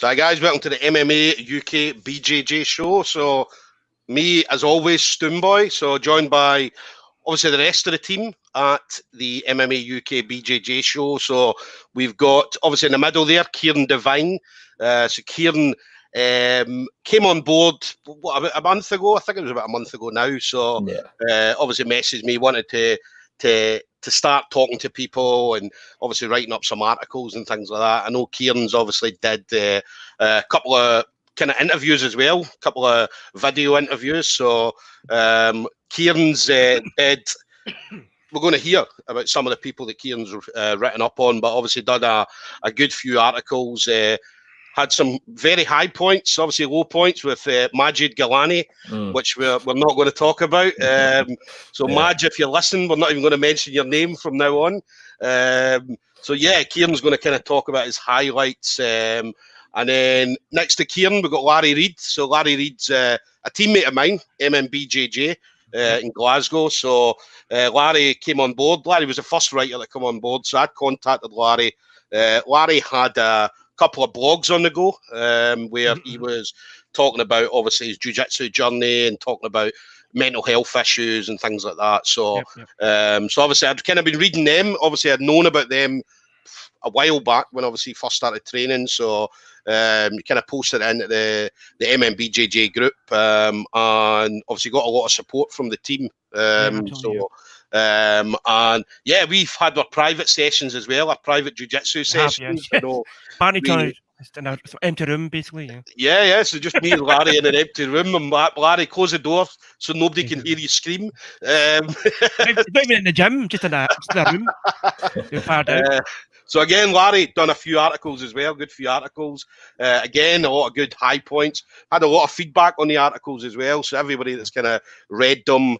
So, hi guys, welcome to the MMA UK BJJ show. So, me, as always, Stoomboy. So, joined by, obviously, the rest of the team at the MMA UK BJJ show. So, we've got, obviously, in the middle there, Kieran Devine. So, Kieran came on board, what, about a month ago? I think it was about a month ago now. So, obviously, messaged me, wanted to start talking to people and obviously writing up some articles and things like that. I know Kieran's obviously did a couple of kind of interviews as well, a couple of video interviews. So Kieran's did, we're going to hear about some of the people that Kieran's written up on, but obviously done a good few articles, had some very high points, obviously low points with Majid Galani, which we're not going to talk about. So Maj, if you're listening, we're not even going to mention your name from now on. So yeah, Kieran's going to kind of talk about his highlights. And then next to Kieran, we've got Larry Reid. So Larry Reid's a teammate of mine, BJJ in Glasgow. So Larry came on board. Larry was the first writer that came on board. So I contacted Larry. Larry had a couple of blogs on the go where he was talking about obviously his jiu-jitsu journey and talking about mental health issues and things like that. So so obviously I'd kind of been reading them. Obviously I'd known about them a while back when obviously first started training. So kind of posted it into the MMBJJ group and obviously got a lot of support from the team. And yeah, we've had our private sessions as well, our private jiu-jitsu sessions. You know, in an empty room, basically. Yeah. So just me and Larry in an empty room, and Larry close the door so nobody can hear you scream. Not even in the gym, just in a room. You're fired out. So again, Larry done a few articles as well, good few articles. Again, a lot of good high points. Had a lot of feedback on the articles as well. So everybody that's kind of read them,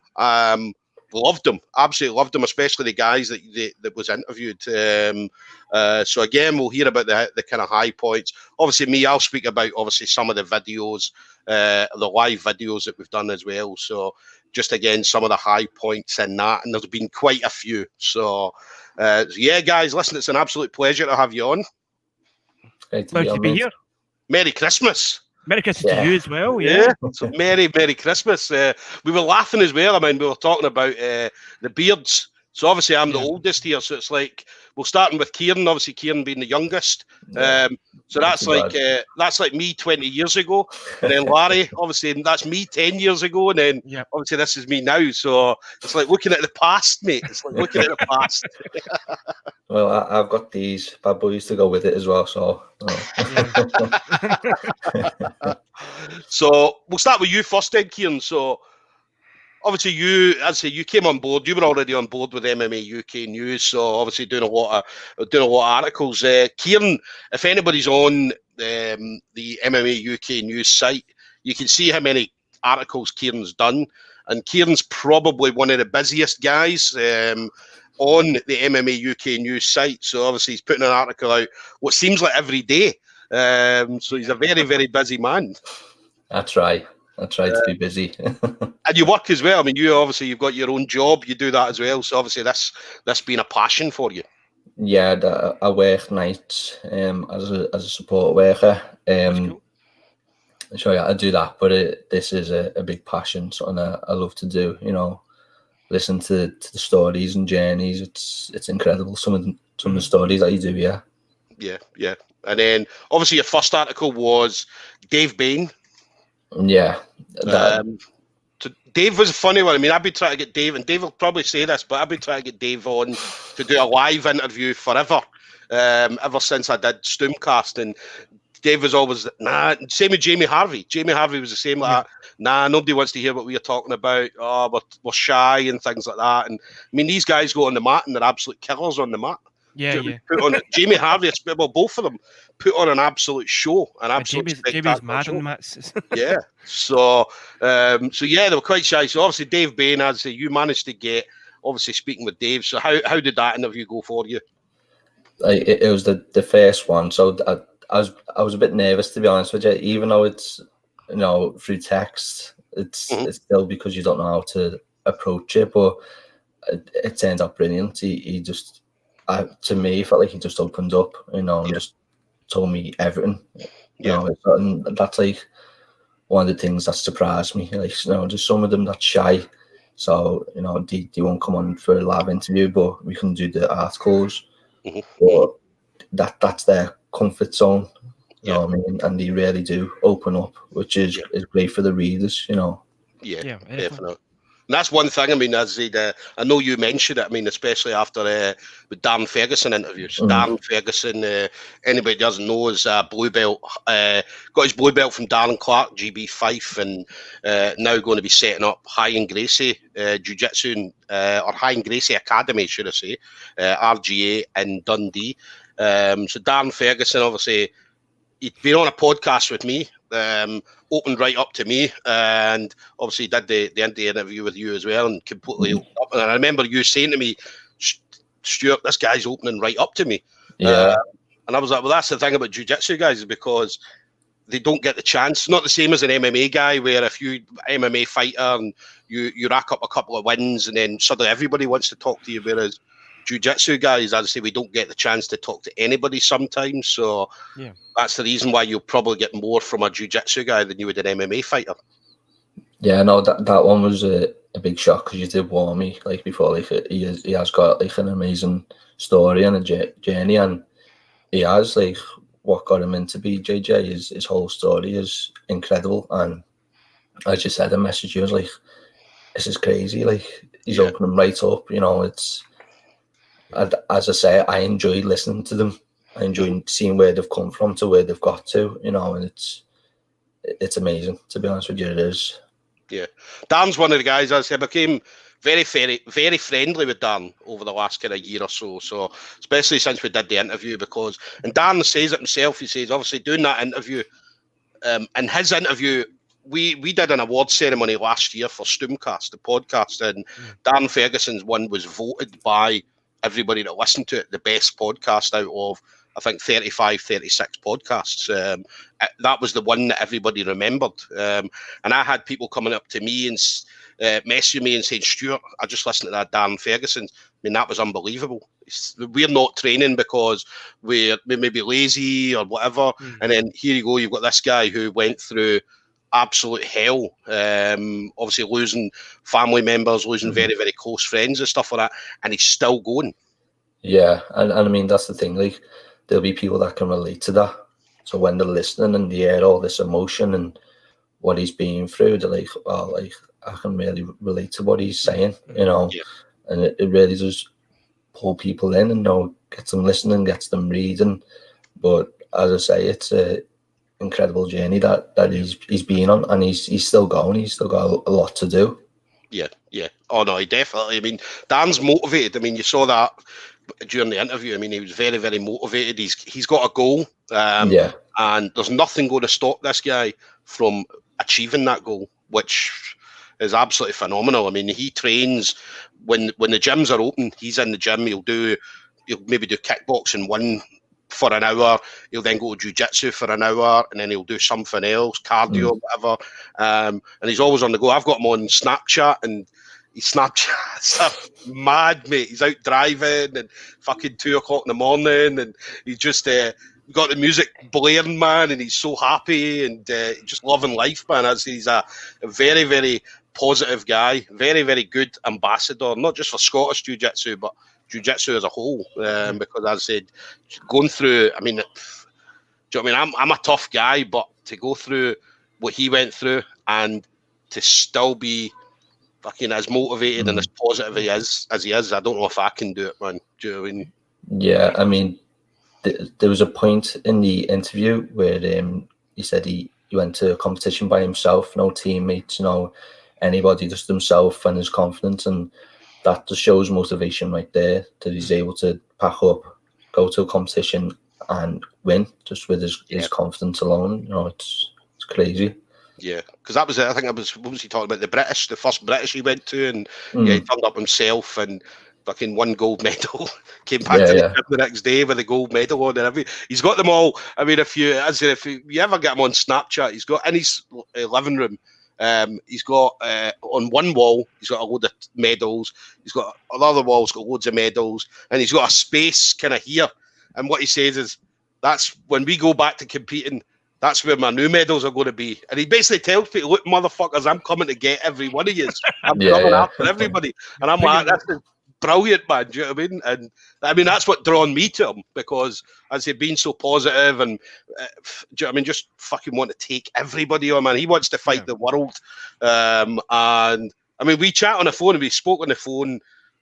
loved them, absolutely loved them, especially the guys that was interviewed. So again, we'll hear about the kind of high points. Obviously, me, I'll speak about obviously some of the videos, the live videos that we've done as well. So just again, some of the high points in that, and there's been quite a few. So yeah, guys, listen, it's an absolute pleasure to have you on. Great to be here. Merry Christmas. Merry Christmas to you as well, yeah. So Merry Christmas. We were laughing as well. I mean, we were talking about the beards. So obviously I'm the oldest here, so it's like we're starting with Kieran, obviously Kieran being the youngest. So that's like me 20 years ago. And then Larry, obviously that's me 10 years ago, and then obviously this is me now. So it's like looking at the past, mate. It's like looking at the past. Well, I've got these bad boys to go with it as well, so. So we'll start with you first then, Kieran. So obviously you came on board. You were already on board with MMA UK News, so obviously doing a lot of articles. Kieran, if anybody's on the MMA UK News site, you can see how many articles Kieran's done, and Kieran's probably one of the busiest guys on the MMA UK News site. So obviously he's putting an article out what seems like every day. So he's a very, very busy man. That's right. I try to be busy. And you work as well. I mean, you've got your own job. You do that as well. So obviously that's been a passion for you. Yeah, I work nights as a support worker. Cool. So yeah, I do that. But this is a big passion, something I love to do. You know, listen to the stories and journeys. It's incredible. Some of the stories that you do. Yeah. And then obviously your first article was Dave Bain. Yeah. So Dave was a funny one. I mean, I've been trying to get Dave, and Dave will probably say this, but I've been trying to get Dave on to do a live interview forever, ever since I did Stoomcast. And Dave was always, nah, same with Jamie Harvey. Jamie Harvey was the same like that. Nah, nobody wants to hear what we are talking about. Oh, we're shy and things like that. And I mean, these guys go on the mat and they're absolute killers on the mat. Put on Jamie Harvey, well, both of them put on an absolute show, Jamie's mad on the mats. Yeah. So yeah, they were quite shy. So obviously Dave Bain, as I say, you managed to get obviously speaking with Dave. So how did that interview go for you? It was the first one. So I was a bit nervous, to be honest with you, even though it's through text. It's still because you don't know how to approach it, but it turned out brilliant. He just. To me, felt like he just opened up, and just told me everything. You know, and that's like one of the things that surprised me. Like, you know, there's some of them that's shy, so you know they won't come on for a live interview, but we can do the articles. But that's their comfort zone. You know what I mean? And they really do open up, which is great for the readers. You know. Yeah, definitely. And that's one thing. I mean, as I know you mentioned it. I mean, especially after the Dan Ferguson interviews. Dan Ferguson, anybody doesn't know, is blue belt. Got his blue belt from Darren Clark, GB Fife, and now going to be setting up High and Gracie Jiu-Jitsu or High and Gracie Academy, should I say, RGA in Dundee. So Dan Ferguson, obviously, he'd been on a podcast with me. Opened right up to me, and obviously did the interview with you as well, and completely opened up. And I remember you saying to me, Stuart, this guy's opening right up to me. And I was like, well, that's the thing about jiu-jitsu guys, because they don't get the chance. It's not the same as an MMA guy, where if you MMA fighter and you rack up a couple of wins, and then suddenly everybody wants to talk to you, whereas jiu-jitsu guys, as I say, we don't get the chance to talk to anybody sometimes. So that's the reason why you'll probably get more from a jiu-jitsu guy than you would an MMA fighter. Yeah, no, that one was a big shock, because you did warn me like before. Like he has got like an amazing story and a journey, and he has like what got him into BJJ. His whole story is incredible, and as you said, I messaged you, I was like, this is crazy. Like he's opening right up. You know, it's. As I say, I enjoy listening to them. I enjoy seeing where they've come from to where they've got to, you know, and it's amazing, to be honest with you. It is. Yeah. Dan's one of the guys, as I said, became very, very, very friendly with Dan over the last kind of year or so. So, especially since we did the interview, because, and Dan says it himself, he says, obviously doing that interview, in his interview, we did an award ceremony last year for Stoomcast, the podcast, and Dan Ferguson's one was voted by everybody that listened to it the best podcast out of, I think, 35, 36 podcasts. That was the one that everybody remembered. And I had people coming up to me and messaging me and saying, Stuart, I just listened to that Dan Ferguson. I mean, that was unbelievable. We're not training because we may be lazy or whatever. And then here you go, you've got this guy who went through absolute hell, obviously losing family members, losing very, very close friends and stuff like that, and he's still going. Yeah, and I mean, that's the thing, like, there'll be people that can relate to that. So when they're listening and they hear all this emotion and what he's been through, they're like, oh, like, I can really relate to what he's saying, you know. And it really does pull people in and, you know, gets them listening, gets them reading. But as I say, it's a incredible journey that he's been on, and he's still going. He's still got a lot to do. Yeah. Oh no, he definitely. I mean, Dan's motivated. I mean, you saw that during the interview. I mean, he was very, very motivated. He's got a goal. And there's nothing going to stop this guy from achieving that goal, which is absolutely phenomenal. I mean, he trains when the gyms are open. He's in the gym. He'll maybe do kickboxing for an hour. He'll then go to jiu-jitsu for an hour, and then he'll do something else, cardio, whatever. And he's always on the go. I've got him on Snapchat, and he Snapchats mad, mate. He's out driving and fucking 2 o'clock in the morning, and he just got the music blaring, man, and he's so happy and just loving life, man. As he's a very, very positive guy, very, very good ambassador, not just for Scottish jiu-jitsu, but jiu-jitsu as a whole, because as I said, going through, I mean, do you know what I mean? I'm a tough guy, but to go through what he went through and to still be fucking as motivated and as positive as he is, I don't know if I can do it, man. Do you know what I mean? Yeah, I mean, there was a point in the interview where he said he went to a competition by himself, no teammates, no anybody, just himself and his confidence, and that just shows motivation right there, that he's able to pack up, go to a competition and win just with his confidence alone. You know, it's crazy. Yeah, because that was it. I think what was he talking about? The first British he went to, and he turned up himself and fucking won gold medal. Came back to the gym the next day with a gold medal on and everything. He's got them all. I mean, if you ever get him on Snapchat, he's got in his living room. He's got on one wall, he's got a load of medals. He's got another wall, he's got loads of medals, and he's got a space kind of here. And what he says is, that's when we go back to competing. that's where my new medals are going to be. And he basically tells people, look, motherfuckers, I'm coming to get every one of you. I'm coming after everybody. And I'm like, that's brilliant, man. Do you know what I mean? And I mean, that's what drawn me to him, because as he'd been so positive and, do you know what I mean, just fucking want to take everybody on, man. He wants to fight the world. And I mean, we chat on the phone and we spoke on the phone,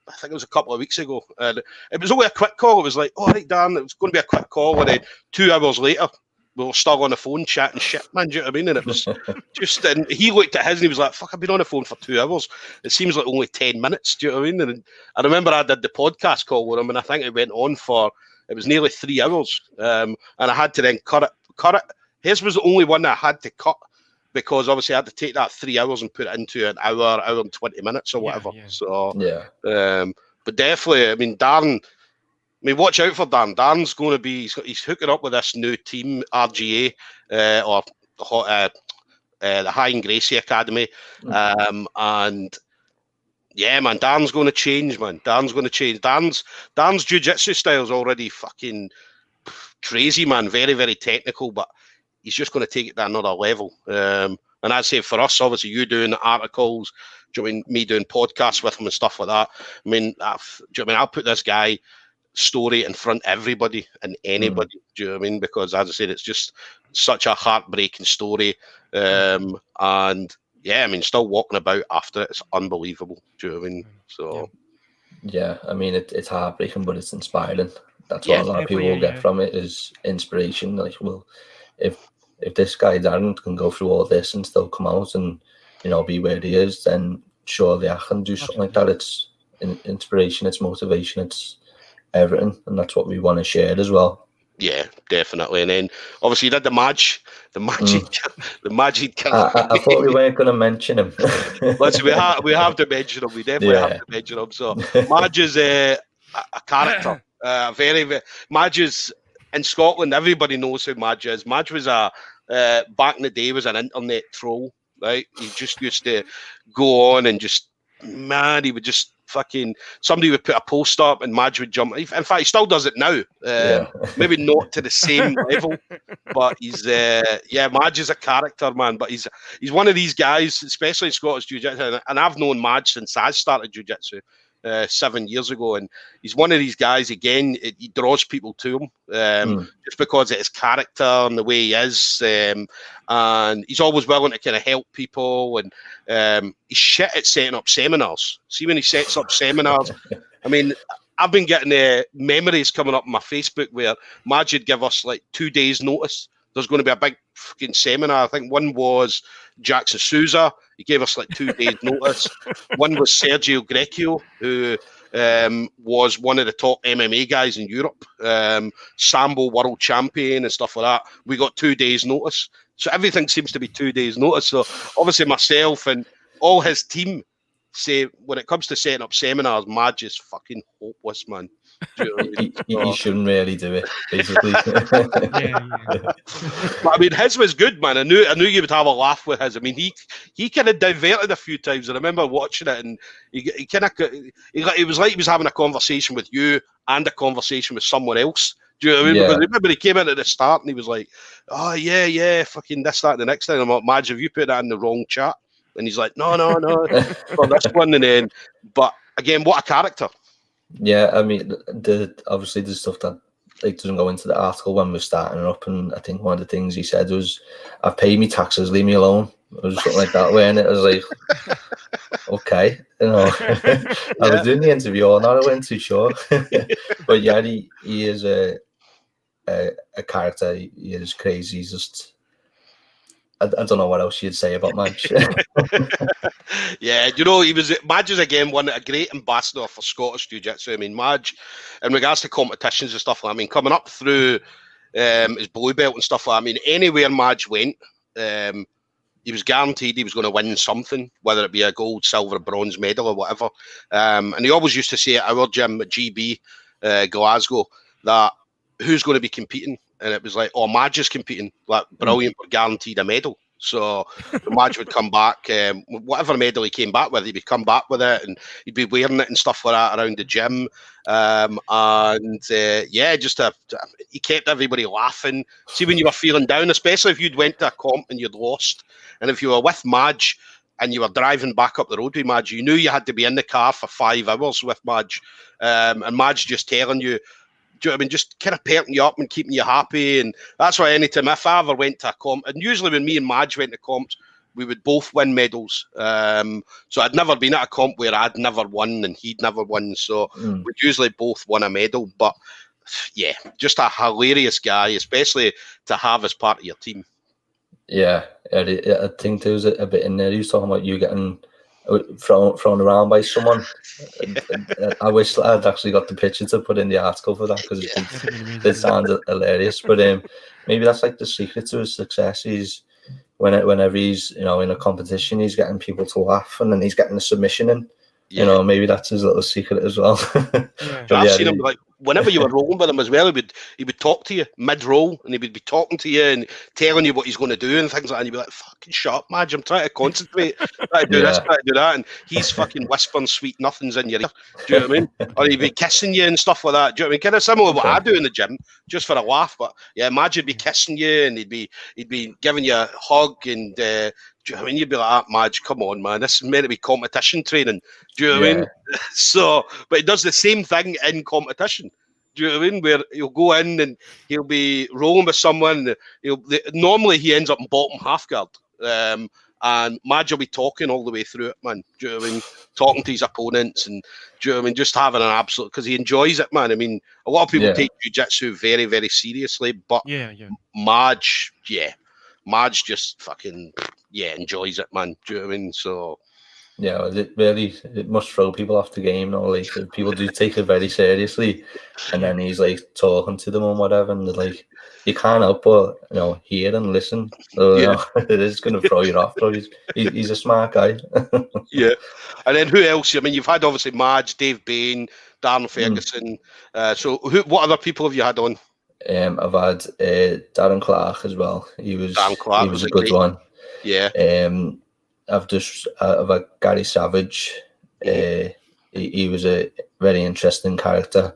I think it was a couple of weeks ago. And it was only a quick call. It was like, all right, Dan, it was going to be a quick call. And then 2 hours later, we were still on the phone chatting shit, man. Do you know what I mean? And it was just, and he looked at his and he was like, fuck, I've been on the phone for 2 hours. It seems like only 10 minutes. Do you know what I mean? And I remember I did the podcast call with him, and I think it went on for, it was nearly 3 hours. And I had to then cut it. His was the only one that I had to cut, because obviously I had to take that 3 hours and put it into an hour and 20 minutes or whatever. So, but definitely, I mean, Darren, I mean, watch out for Dan. Dan's going to be, he's hooking up with this new team, RGA, or the High and Gracie Academy. And yeah, man, Dan's going to change, man. Dan's going to change. Dan's jiu-jitsu style is already fucking crazy, man. Very, very technical, but he's just going to take it to another level. And I'd say for us, obviously, you doing articles, do you know what I mean, me doing podcasts with him and stuff like that. I mean, do you know what I mean, I'll put this guy story in front of everybody and anybody. Do you know what I mean? Because as I said, it's just such a heartbreaking story. And yeah, I mean, still walking about after it, it's unbelievable. Do you know what I mean? So yeah, I mean, it's heartbreaking, but it's inspiring. That's what a lot of people will get from it, is inspiration. Like, well, if this guy Darren can go through all this and still come out and, you know, be where he is, then surely I can do something like that. It's inspiration, it's motivation, it's everything, and that's what we want to share as well. Yeah, definitely. And then obviously you did the Madge. The Madge killed. I thought we weren't going to mention him. Listen, we have to mention him. We definitely have to mention him. So Madge is a character. Very Madge is in Scotland. Everybody knows who Madge is. Madge was back in the day was an internet troll. Right, he just used to go on and just, man, he would just fucking, somebody would put a post up and Madge would jump. In fact, he still does it now. Maybe not to the same level, but he's Madge is a character, man. But he's one of these guys, especially in Scottish jiu-jitsu, and I've known Madge since I started jiu-jitsu 7 years ago, and he's one of these guys, again, he draws people to him just because of his character and the way he is, and he's always willing to kind of help people, and he's shit at setting up seminars. See, when he sets up seminars, I mean, I've been getting memories coming up on my Facebook where Madge would give us like 2 days notice. There's going to be a big fucking seminar. I think one was Jackson Souza. He gave us like 2 days notice. One was Sergio Greco, who was one of the top MMA guys in Europe, Sambo world champion and stuff like that. We got 2 days notice. So everything seems to be 2 days notice. So obviously myself and all his team say, when it comes to setting up seminars, Madge is fucking hopeless, man. He shouldn't really do it, basically. But I mean, his was good, man. I knew you would have a laugh with his. I mean, he kind of diverted a few times. I remember watching it, and he kind of, it was like he was having a conversation with you and a conversation with someone else. Do you know what I mean? Because I remember he came in at the start and he was like, "Oh yeah, fucking this, that, and the next thing." I'm like, "Madge, have you put that in the wrong chat?" And he's like, "No, for this one." And then, but again, what a character. Yeah, I mean, obviously the stuff that doesn't go into the article when we're starting up, and I think one of the things he said was, "I've paid me taxes, leave me alone." It was something like that, and it was like, okay, you know, I was doing the interview or not, I wasn't too sure, but yeah, he is a character. He is crazy. He's just, I don't know what else you'd say about Madge. Yeah, you know, Madge is again a great ambassador for Scottish jiu-jitsu. I mean, Madge, in regards to competitions and stuff like that, I mean, coming up through his blue belt and stuff like that, I mean, anywhere Madge went, he was guaranteed he was going to win something, whether it be a gold, silver, bronze medal or whatever. And he always used to say at our gym at GB Glasgow that who's going to be competing? And it was like, oh, Madge is competing. Like, brilliant, we're guaranteed a medal. So Madge would come back, whatever medal he came back with, he would come back with it, and he'd be wearing it and stuff like that around the gym. He kept everybody laughing. See, when you were feeling down, especially if you'd went to a comp and you'd lost, and if you were with Madge and you were driving back up the road with Madge, you knew you had to be in the car for 5 hours with Madge, and Madge just telling you, do you know what I mean? Just kind of perking you up and keeping you happy. And that's why anytime if I ever went to a comp, and usually when me and Madge went to comps, we would both win medals. So I'd never been at a comp where I'd never won and he'd never won. So we'd usually both won a medal. But yeah, just a hilarious guy, especially to have as part of your team. Yeah, I think there was a bit in there. He was talking about you getting thrown around by someone. I wish I'd actually got the picture to put in the article for that, because it sounds hilarious. But maybe that's like the secret to his success. He's whenever he's in a competition, he's getting people to laugh, and then he's getting a submission in. Yeah. Maybe that's his little secret as well. I've seen him, like, whenever you were rolling with him as well, he would talk to you mid-roll, and he would be talking to you and telling you what he's going to do and things like that, and you'd be like, fucking shut up, Madge, I'm trying to concentrate, trying to do this, trying to do that, and he's fucking whispering sweet nothings in your ear, do you know what I mean? Or he'd be kissing you and stuff like that, do you know what I mean? Kind of similar to what I do in the gym, just for a laugh, but yeah, Madge would be kissing you, and he'd be giving you a hug, and do you know what I mean? You'd be like, Madge, come on, man, this is meant to be competition training. Do you know what I mean? So, but he does the same thing in competition. Do you know what I mean? Where he'll go in and he'll be rolling with someone. Normally he ends up in bottom half guard. And Madge will be talking all the way through it, man. Do you know what I mean? Talking to his opponents, and do you know what I mean? Just having an absolute, because he enjoys it, man. I mean, a lot of people take jiu-jitsu very, very seriously, but Madge just fucking enjoys it, man. Do you know what I mean? So yeah, it must throw people off the game. Like, people do take it very seriously, and then he's like talking to them and whatever, and they're like, you can't help but hear and listen. So it is going to throw you off. But he's a smart guy. Yeah, and then who else? I mean, you've had obviously Madge, Dave Bain, Darren Ferguson. So what other people have you had on? I've had Darren Clark as well. He was a good one. Yeah. I've had Gary Savage. He was a very interesting character.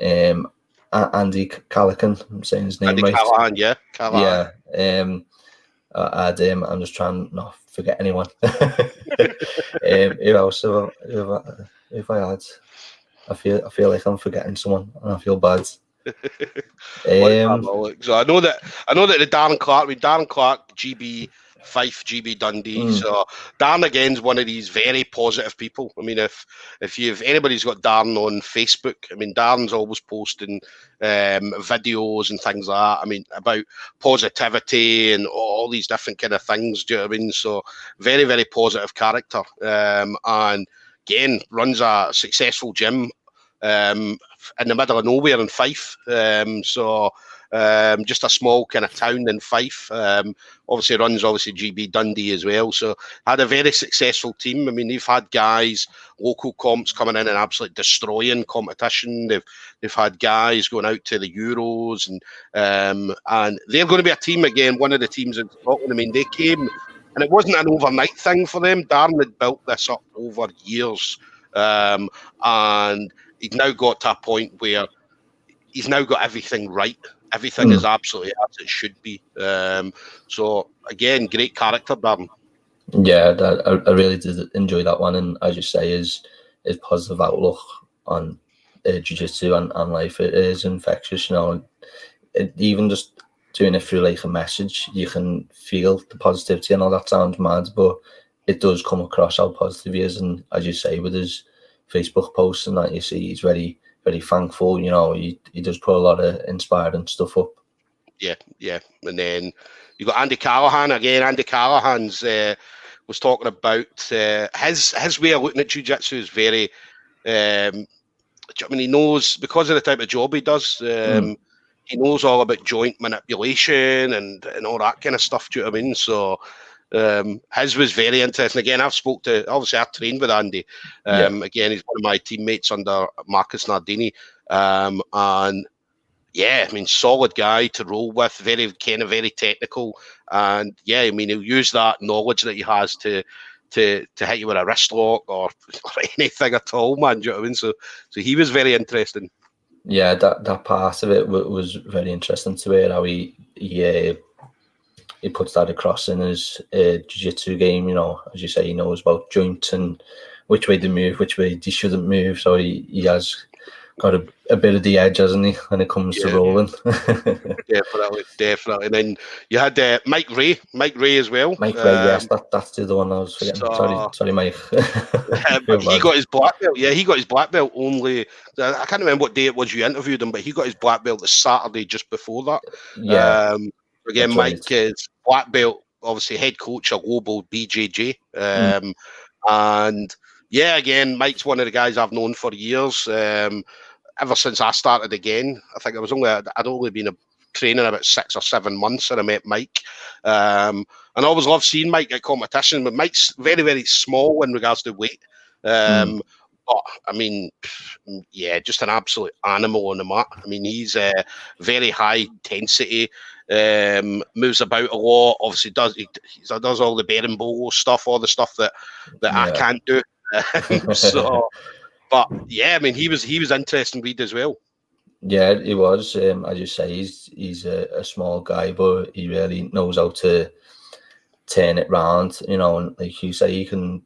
Andy Callahan, I'm saying his name Andy right. Callahan, yeah. Callahan. Yeah. I'm just trying not to forget anyone. Who else have I had? I feel like I'm forgetting someone, and I feel bad. So I know that the Darren Clark, GB Fife, GB Dundee. So Darren again is one of these very positive people. I mean, if anybody's got Darren on Facebook, I mean, Darren's always posting videos and things like that. I mean, about positivity and all these different kind of things. Do you know what I mean? So very, very positive character. And again, runs a successful gym in the middle of nowhere in Fife. Just a small kind of town in Fife. Obviously runs GB Dundee as well. So had a very successful team. I mean, they've had guys, local comps coming in and absolutely destroying competition. They've had guys going out to the Euros, and they're going to be a team again. One of the teams in Scotland. I mean, they came, and it wasn't an overnight thing for them. Darren had built this up over years, and he's now got to a point where he's now got everything right. Everything is absolutely as it should be. So again, great character, Darren. Yeah, I really did enjoy that one, and as you say, his positive outlook on jiu-jitsu and life, it is infectious. Even just doing it through like a message, you can feel the positivity. I know that sounds mad, but it does come across how positive he is. And as you say, with his Facebook posts and that, you see he's very, very thankful. He does put a lot of inspiring stuff up. Yeah. And then you got Andy Callahan again. Andy Callahan's was talking about his way of looking at jiu-jitsu is very. I mean, he knows, because of the type of job he does. He knows all about joint manipulation and all that kind of stuff. Do you know what I mean? So. His was very interesting. Again, I've trained with Andy. Again, he's one of my teammates under Marcus Nardini. And yeah, I mean, solid guy to roll with, very technical, and yeah, I mean, he'll use that knowledge that he has to hit you with a wrist lock or anything at all, man. Do you know what I mean? So he was very interesting. Yeah, that part of it was very interesting to hear how he puts that across in his jiu-jitsu game. You know, as you say, he knows about joints and which way they move, which way they shouldn't move. So he has got a bit of the edge, hasn't he, when it comes to rolling? Definitely. And then you had Mike Ray as well. Mike Ray, yes, that's the other one I was forgetting. Sorry, Mike. He got his black belt. Yeah, he got his black belt only. I can't remember what day it was you interviewed him, but he got his black belt the Saturday just before that. Yeah. Again, Mike is black belt, obviously head coach of Global BJJ. And yeah, again, Mike's one of the guys I've known for years. Ever since I started again, I think I'd only been training about 6 or 7 months when I met Mike. And I always love seeing Mike at competition, but Mike's very, very small in regards to weight. But I mean, yeah, just an absolute animal on the mat. I mean, he's very high intensity, moves about a lot. Obviously, does all the berimbolo stuff, all the stuff that I can't do. So, but yeah, I mean, he was interesting read as well. Yeah, he was. As you say, he's a small guy, but he really knows how to turn it round. You know, and like you say, he can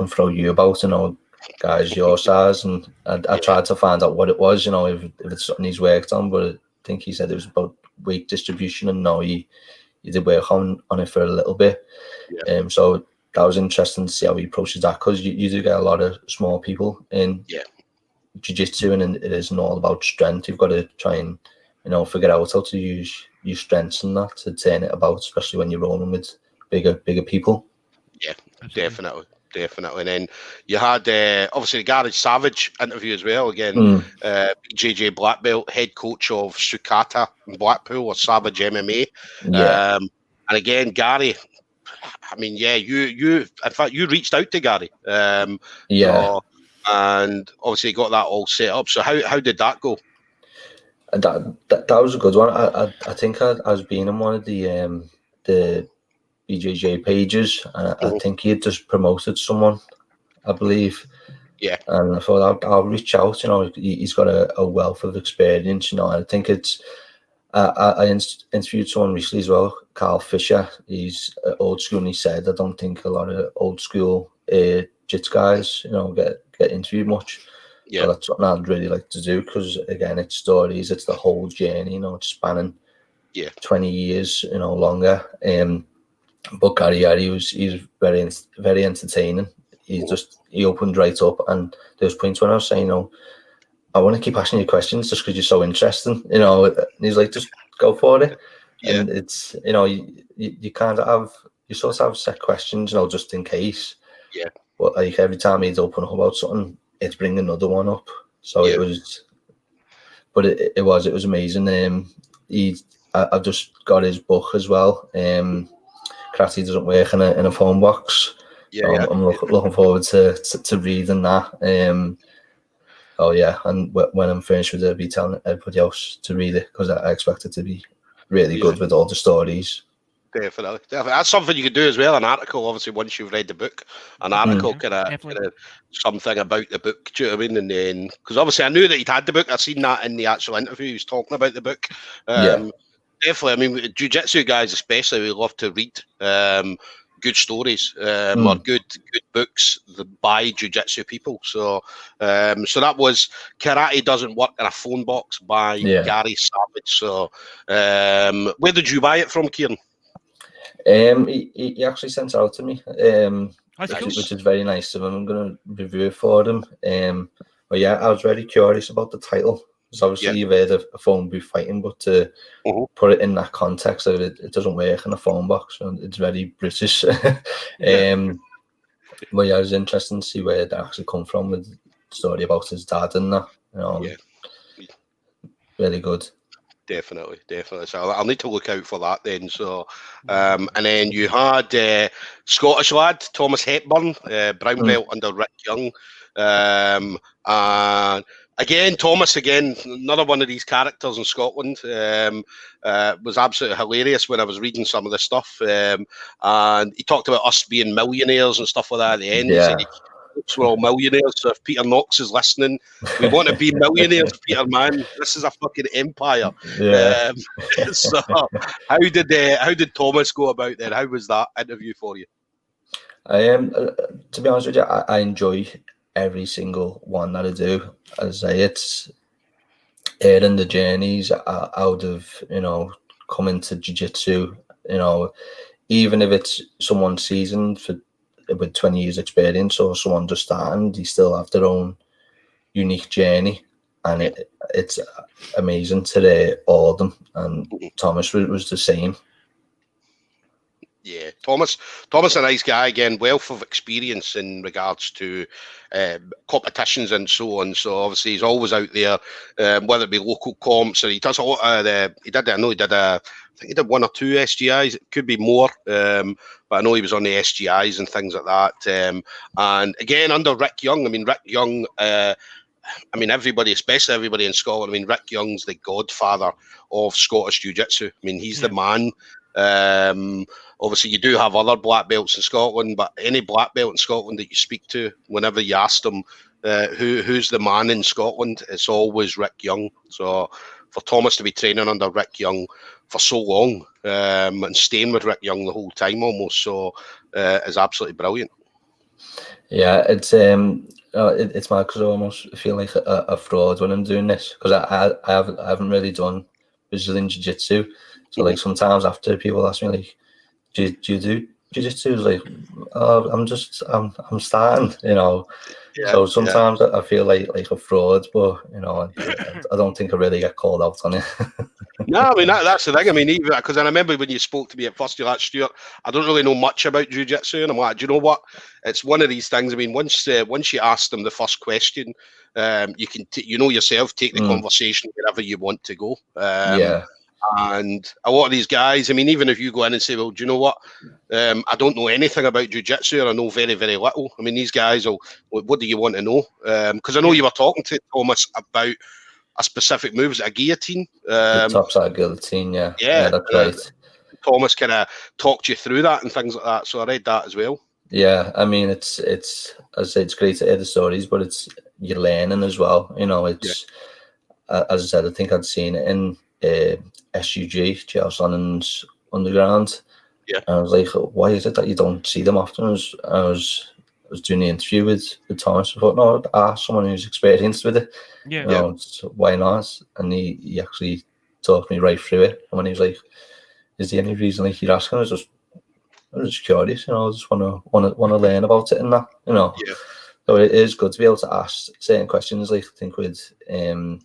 throw you about. You know, guys your size, and I tried to find out what it was. You know, if it's something he's worked on, but I think he said it was about weight distribution, and no, he did work on it for a little bit. Yeah. So that was interesting to see how he approaches that, because you do get a lot of small people in jiu-jitsu, and it isn't all about strength. You've got to try and, you know, figure out how to use your strengths and that to turn it about, especially when you're rolling with bigger people. Yeah, definitely. And then you had obviously the Gary Savage interview as well. Again, BJJ black belt, head coach of Sukata in Blackpool, or Savage MMA. Yeah. And again, Gary, I mean, yeah, you in fact you reached out to Gary. So, and obviously got that all set up. So how did that go? That was a good one. I think I was being in one of the BJJ pages, and I think he had just promoted someone, I believe. Yeah. And I thought I'll reach out. You know, he's got a wealth of experience. You know, I think it's. I interviewed someone recently as well, Carl Fisher. He's old school, and he said I don't think a lot of old school jits guys, you know, get interviewed much. Yeah. So that's something I'd really like to do, because again, it's stories, it's the whole journey. You know, it's spanning 20 years, you know, longer. But Gary, he's very, very entertaining. He opened right up, and there was points when I was saying, you know, I want to keep asking you questions just because you're so interesting, you know. And he's like, just go for it. Yeah. And it's, you know, you kind of have, you sort of have set questions, you know, just in case. Yeah. But like every time he'd open up about something, it'd bring another one up. So it was, but it was amazing. I've just got his book as well. Karate Doesn't Work in a phone box. Yeah, so I'm looking forward to reading that. Oh yeah, and when I'm finished with it, I'll be telling everybody else to read it, because I expect it to be really good with all the stories. Definitely. That's something you could do as well. An article, obviously, once you've read the book, an article kind of something about the book. Do you know what I mean? And then, because obviously I knew that he'd had the book. I've seen that in the actual interview. He was talking about the book. Definitely. I mean, jiu-jitsu guys especially, we love to read good stories or good books by jiu-jitsu people. So so that was Karate Doesn't Work in a Phone Box by Gary Savage. So where did you buy it from, Kieran? He actually sent it out to me, which is very nice of him. I'm going to review it for him. But yeah, I was very curious about the title. Because obviously you've heard of a phone booth fighting, but to put it in that context of it doesn't work in a phone box, and it's very British. But yeah, it was interesting to see where that actually come from, with the story about his dad and that. You know, really good. Definitely. So I'll need to look out for that then. So, and then you had Scottish lad Thomas Hepburn, brown belt under Rick Young, and Again, Thomas, another one of these characters in Scotland, was absolutely hilarious when I was reading some of the stuff. And he talked about us being millionaires and stuff like that at the end. He said, we're all millionaires, so if Peter Knox is listening, we want to be millionaires, Peter, man. This is a fucking empire. Yeah. So how did Thomas go about that? How was that interview for you? I am, to be honest with you, I enjoy every single one that I do. As I say, it's airing the journeys out of, coming to jiu-jitsu, even if it's someone seasoned with 20 years experience or someone just starting, they still have their own unique journey, and it's amazing to all of them. And Thomas was the same. Yeah, Thomas, a nice guy, again, wealth of experience in regards to competitions and so on. So obviously he's always out there, whether it be local comps or he does a lot of I think he did 1 or 2 SGIs. It could be more, but I know he was on the SGIs and things like that. And again, under Rick Young, Rick Young, everybody, especially everybody in Scotland, Rick Young's the godfather of Scottish Jiu-Jitsu. He's the man. Obviously, you do have other black belts in Scotland, but any black belt in Scotland that you speak to, whenever you ask them who's the man in Scotland, it's always Rick Young. So for Thomas to be training under Rick Young for so long and staying with Rick Young the whole time almost, so is absolutely brilliant. Yeah, it's mad because I almost feel like a fraud when I'm doing this, because I haven't really done Brazilian Jiu-Jitsu. So like sometimes after people ask me like, do you do jiu-jitsu? It's like, oh, I'm starting, Yeah, so sometimes I feel like a fraud, but I don't think I really get called out on it. No, that's the thing. Even because I remember when you spoke to me at first, you're like, Stuart, I don't really know much about jiu-jitsu, and I'm like, do you know what? It's one of these things. Once you ask them the first question, you can yourself take the conversation wherever you want to go. And a lot of these guys, even if you go in and say, well, do you know what? I don't know anything about jiu-jitsu, or I know very, very little. These guys will, what do you want to know? Because I know you were talking to Thomas about a specific move. Was it a guillotine? The topside guillotine, yeah. Yeah, that's right. Thomas kind of talked you through that and things like that. So I read that as well. Yeah, it's as I say, it's great to hear the stories, but you're learning as well. As I said, I think I'd seen it in SUG, Chael Sonnen's Underground. Yeah. And I was like, why is it that you don't see them often? I was doing the interview with Thomas. I thought, no, ask someone who's experienced with it. Yeah. So why not? And he actually talked me right through it. And when he was like, is there any reason like you're asking? I was just curious, I just want to learn about it and that, Yeah. So it is good to be able to ask certain questions. Like I think with going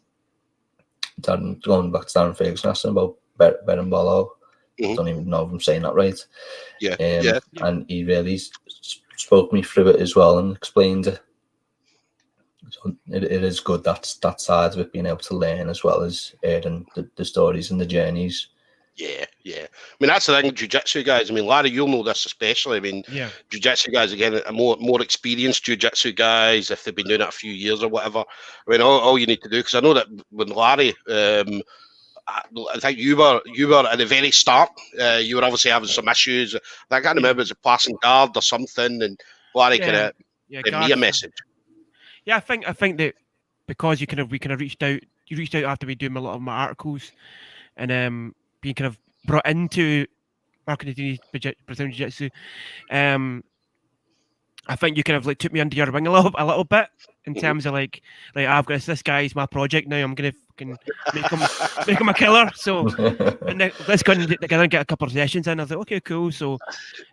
back to Darren Ferguson asking about Berimbolo. I don't even know if I'm saying that right. Yeah. And he really spoke me through it as well and explained it. So it is good, that side of it, being able to learn as well as hearing the stories and the journeys. Yeah. That's the thing, jiu-jitsu guys. Larry, you'll know this especially. Jiu-jitsu guys, again, more experienced jiu-jitsu guys, if they've been doing it a few years or whatever. All you need to do, because I know that when Larry, I think you were at the very start. You were obviously having some issues. I can't remember, it was a passing guard or something, and Larry gave me a message. Yeah, I think that because we reached out. You reached out after we do a lot of my articles, and being kind of brought into Brazilian Jiu-Jitsu. I think you kind of took me under your wing a little bit in terms of like I've got this guy's my project now. I'm gonna fucking make him a killer. So and let's go and get a couple of sessions in. I was like, okay, cool. So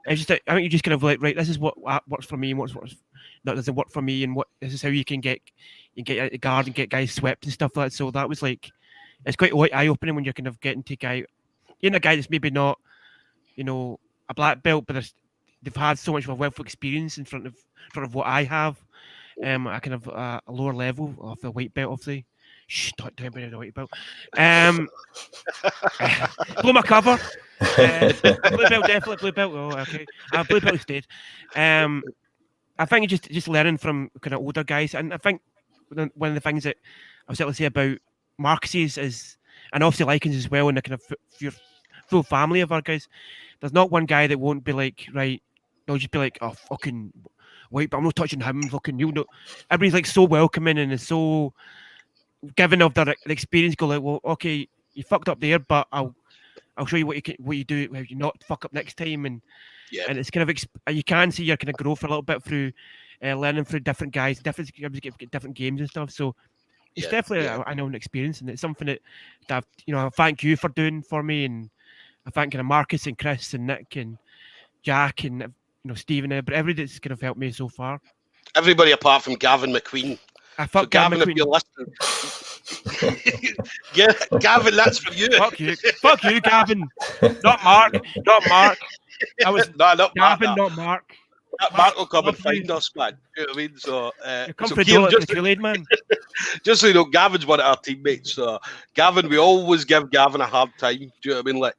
I think you just kind of right. This is what works for me and what that doesn't work for me, and this is how you can get out the guard and get guys swept and stuff like that. So that was it's quite eye opening when you're kind of getting to a guy that's maybe not a black belt, but they've had so much of a wealth of experience in front of what I have. I kind of a lower level of the white belt, obviously. Shh, don't tell anybody the white belt. Blow my cover. Blue belt, definitely blue belt. Oh, okay. Blue belt instead. I think just learning from kind of older guys, and I think one of the things that I was able to say about Marcus's is, and obviously Likens as well, and the kind of full family of our guys. There's not one guy that won't be like, right, they'll just be like, oh, fucking, wait, but I'm not touching him, fucking, you know. Everybody's like so welcoming and is so giving of their experience. Go like, well, okay, you fucked up there, but I'll show you what you do, how you not fuck up next time, and it's kind of you can see your kind of growth a little bit through learning through different guys, different games and stuff. So it's definitely I know an experience, and it's something that I've, you know, I thank you for doing for me, and I thank kind of Marcus and Chris and Nick and Jack and, you know, Stephen, but everybody that's kind of helped me so far. Everybody apart from Gavin Mcqueen. I fuck Gavin Gavin, McQueen. if you're listening. Yeah, Gavin, that's for you. Fuck you, Gavin. Not Mark. I was not Gavin, Mark, not Mark. Mark will come and find us, man. You know what I mean? So, come so for Kieran, the Kool-Aid, man. just so you know, Gavin's one of our teammates. So, Gavin, we always give Gavin a hard time. Do you know what I mean? Like,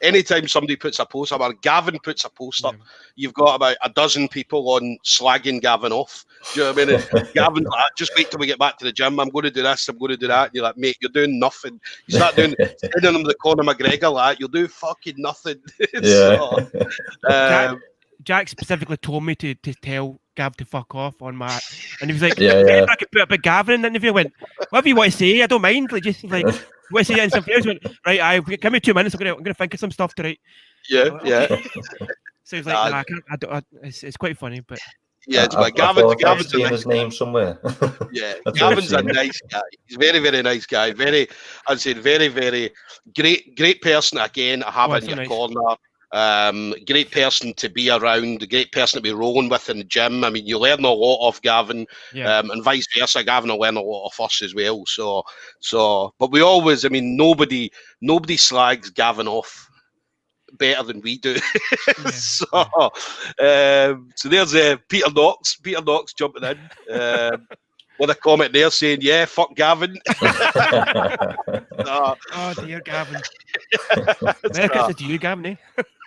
anytime somebody puts a post up, or Gavin puts a post up, you've got about a dozen people on slagging Gavin off. Do you know what I mean? And Gavin's like, just wait till we get back to the gym. I'm going to do this. I'm going to do that. And you're like, mate, you're doing nothing. You start sending them the Conor McGregor, like, you'll do fucking nothing. So, Jack specifically told me to tell Gav to fuck off on my, and he was like, I could put a big Gavin in the interview. I went, whatever you want to say, I don't mind. Like, just like, want to say it in something else? Went, right, give me 2 minutes. I'm gonna think of some stuff to write. Yeah. So he's like, nah, I don't. It's quite funny, but it's like Gavin's his name somewhere. Yeah, Gavin's a nice guy. He's very, very nice guy. Very, I'd say, very, very great person again to have in your corner. Great person to be around, a great person to be rolling with in the gym. I mean, you learn a lot off Gavin, and vice versa. Gavin will learn a lot of us as well. So, but we always, I mean, nobody slags Gavin off better than we do. So there's Peter Knox jumping in. With a comment there saying, yeah, fuck Gavin. Oh, dear Gavin. Merry to you, Gavin,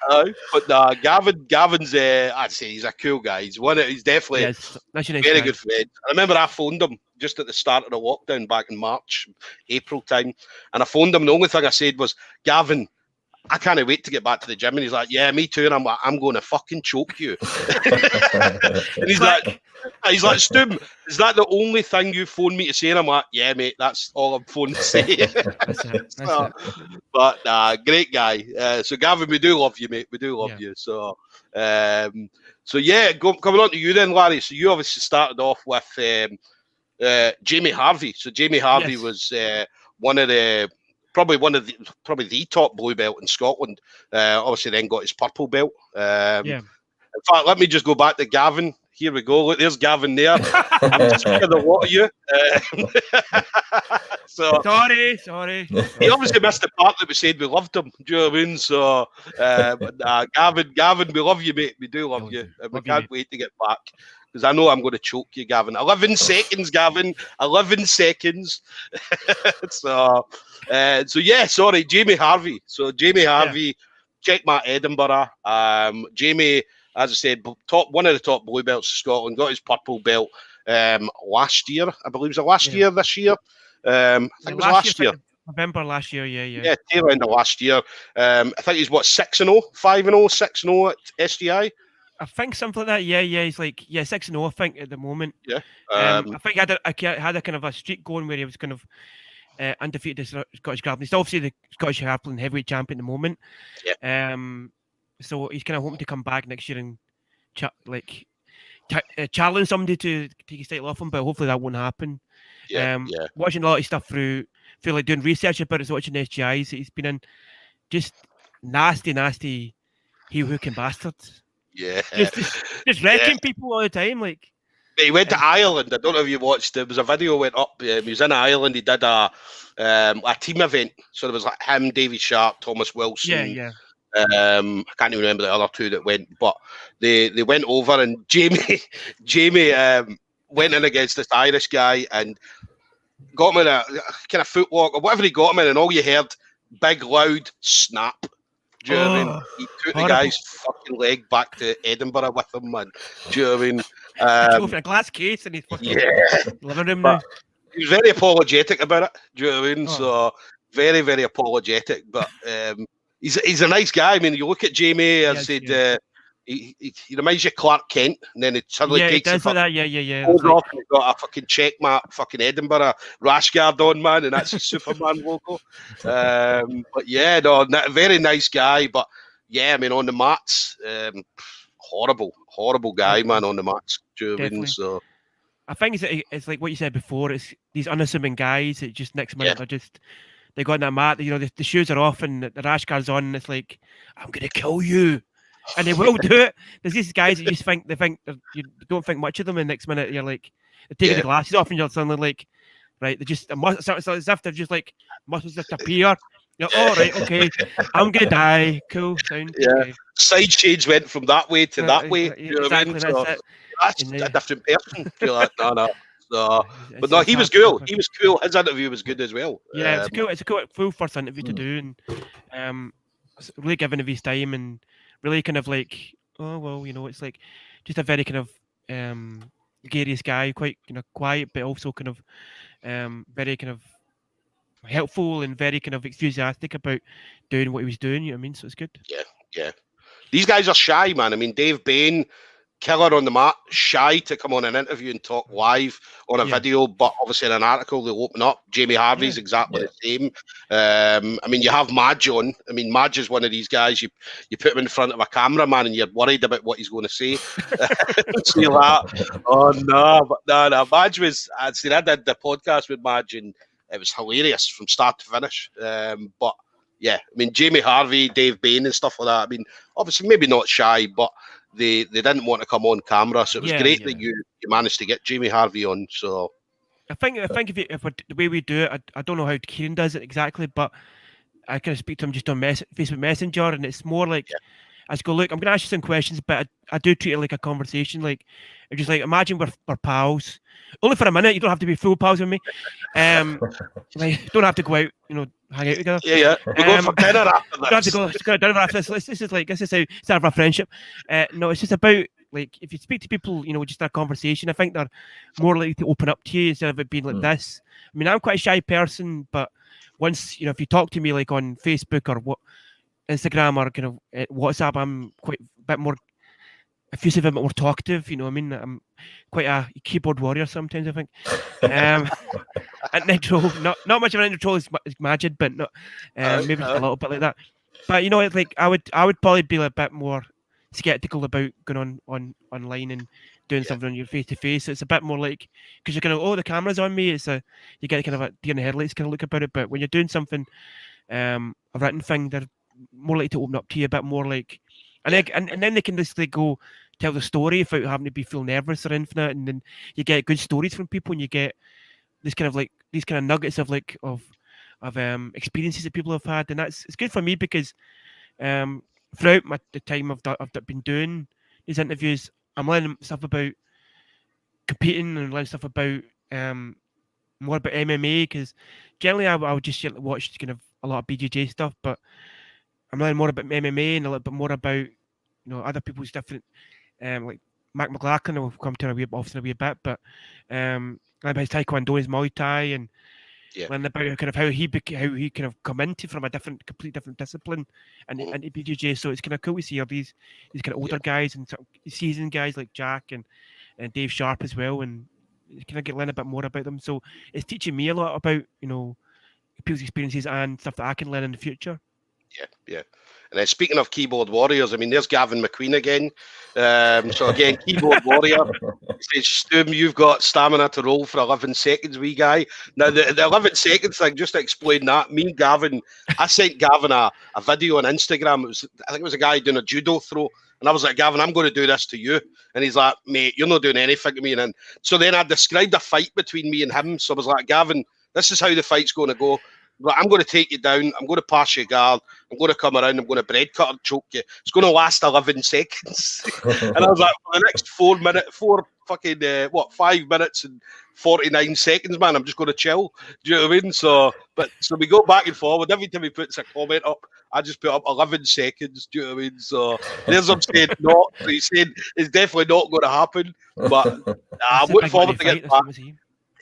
but Gavin's, I'd say he's a cool guy. He's definitely very good friend. I remember I phoned him just at the start of the lockdown back in March, April time. And I phoned him. The only thing I said was, Gavin, I can't wait to get back to the gym. And he's like, yeah, me too. And I'm like, I'm going to fucking choke you. And he's like, Stoom, is that the only thing you phoned me to say? And I'm like, yeah, mate, that's all I'm phoning to say. But great guy. So Gavin, we do love you, mate. We do love you. So coming on to you then, Larry. So you obviously started off with Jamie Harvey. So Jamie Harvey was probably the top blue belt in Scotland. Obviously then got his purple belt. In fact, let me just go back to Gavin. Here we go. Look, there's Gavin there. I'm just thinking of what of you. So sorry. He obviously missed the part that we said we loved him. Do you know what I mean? So, Gavin, we love you, mate. We do love you. And we can't wait to get back. Because I know I'm going to choke you, Gavin. 11 seconds, Gavin. 11 seconds. So Jamie Harvey. So Jamie Harvey, check my Edinburgh. Jamie, as I said, one of the top blue belts in Scotland, got his purple belt last year. I believe it was last year, this year. I think it was last year. November last year, yeah. Yeah, tail end of last year. I think he's 6-0, 5-0, 6-0 at SGI. I think something like that. Yeah. He's like 6-0. I think at the moment. Yeah. I think I had a kind of a streak going where he was kind of undefeated as Scottish grappling. He's obviously the Scottish grappling heavyweight champion at the moment. Yeah. So he's kind of hoping to come back next year and challenge somebody to take his title off him, but hopefully that won't happen. Watching a lot of stuff through like doing research about it, watching SGIs he's been in, just nasty heel hooking bastards. Yeah. Just wrecking people all the time. Like, he went to Ireland. I don't know if you watched. There was a video went up. He was in Ireland. He did a team event. So there was like him, Davey Sharp, Thomas Wilson. Yeah. I can't even remember the other two that went, but they went over and Jamie went in against this Irish guy and got him in a kind of footlock or whatever he got him in, and all you heard, big loud snap. Do you know what I mean? He took the guy's fucking leg back to Edinburgh with him, man. Do you know what I mean? trophy in a glass case in his fucking living room now. He was very apologetic about it. Do you know what I mean? Oh. So very, very apologetic. But he's a nice guy. I mean, you look at Jamie, as I said, he reminds you of Clark Kent, and then it suddenly takes it does like that. goes off and he's got a fucking checkmark, fucking Edinburgh rash guard on, man, and that's his Superman logo. But yeah, no, very nice guy. But yeah, I mean, on the mats, horrible guy, man, on the mats. Do you know what I mean? So I think it's like what you said before. It's these unassuming guys that just next minute they go on that mat. You know, the shoes are off and the rash guard's on, and it's like, I'm gonna kill you, and they will do it. There's these guys that just think you don't think much of them, and next minute you're like, they're taking the glasses off, and you're suddenly like, right, they just it's as if they're just like muscles just appear. You're all right, okay, I'm gonna die. Cool, sound. Yeah, okay. Side shades went from that way to that way. You know what I mean? So that's a different person. You're like, no. So, but no, he was cool. He was cool. His interview was good as well. Yeah, it's a cool full first interview to do, and really giving of his time and really kind of like, oh well, you know, it's like just a very kind of gregarious guy, quite quiet, but also kind of very kind of helpful and very kind of enthusiastic about doing what he was doing. You know what I mean? So it's good. Yeah. These guys are shy, man. I mean, Dave Bain, killer on the mat, shy to come on an interview and talk live on a video, but obviously in an article they'll open up. Jamie Harvey's exactly the same. I mean, you have Madge on. I mean, Madge is one of these guys, you put him in front of a cameraman and you're worried about what he's going to say. See that? Oh, no. Madge was, I did the podcast with Madge and it was hilarious from start to finish. But yeah, I mean, Jamie Harvey, Dave Bain and stuff like that. I mean, obviously maybe not shy, but they didn't want to come on camera, so it was great that you managed to get Jamie Harvey on. So I think if the way we do it, I don't know how Kieran does it exactly, but I kind of speak to him just on Facebook Messenger, and it's more like I just go, look, I'm going to ask you some questions, but I do treat it like a conversation. Like, it's just like, imagine we're pals, only for a minute. You don't have to be full pals with me. Like, don't have to go out, hang out together. Yeah. We're going for dinner after this. Don't have to go dinner after this. This is how start our friendship. No, it's just about, like, if you speak to people, just a conversation, I think they're more likely to open up to you instead of it being like this. I mean, I'm quite a shy person, but once, if you talk to me like on Facebook or Instagram or kind of WhatsApp, I'm quite a bit more effusive, a bit more talkative. You know what I mean? I'm quite a keyboard warrior sometimes, I think. At intro, not much of an intro as Majid, but not maybe just a little bit like that. But it's like I would probably be a bit more skeptical about going online and doing something on your face to face. It's a bit more like, because you're kind of, the camera's on me. You get kind of a deer in the headlights kind of look about it. But when you're doing something, a written thing, they're more likely to open up to you a bit more, like, and then they can just like go tell the story without having to be feel nervous or anything, and then you get good stories from people, and you get these kind of nuggets of experiences that people have had, and it's good for me because throughout the time I've been doing these interviews, I'm learning stuff about competing and learning stuff about more about MMA, because generally I would just watch kind of a lot of BJJ stuff, but I'm learning more about MMA and a little bit more about other people's different like Mac McLachlan. We'll come to a wee bit, but learn about his Taekwondo, his Muay Thai, and learn about kind of how he kind of come into from a completely different discipline and into BJJ. So it's kind of cool to see all these kind of older guys and sort of seasoned guys like Jack and Davey Sharp as well, and kind of learn a bit more about them. So it's teaching me a lot about people's experiences and stuff that I can learn in the future. Yeah. And then speaking of keyboard warriors, I mean, there's Gavin Mcqueen again. So again, keyboard warrior. He says, Stoom, you've got stamina to roll for 11 seconds, wee guy. Now, the 11 seconds thing, just to explain that, me and Gavin, I sent Gavin a video on Instagram. I think it was a guy doing a judo throw. And I was like, Gavin, I'm going to do this to you. And he's like, mate, you're not doing anything to me. And so then I described a fight between me and him. So I was like, Gavin, this is how the fight's going to go. Like, I'm going to take you down. I'm going to pass your guard. I'm going to come around. I'm going to bread cut and choke you. It's going to last 11 seconds. And I was like, for the next 5 minutes and 49 seconds, man, I'm just going to chill. Do you know what I mean? So we go back and forward. Every time he puts a comment up, I just put up 11 seconds. Do you know what I mean? So there's him saying not. So he's saying it's definitely not going to happen. But I'm looking forward to getting back.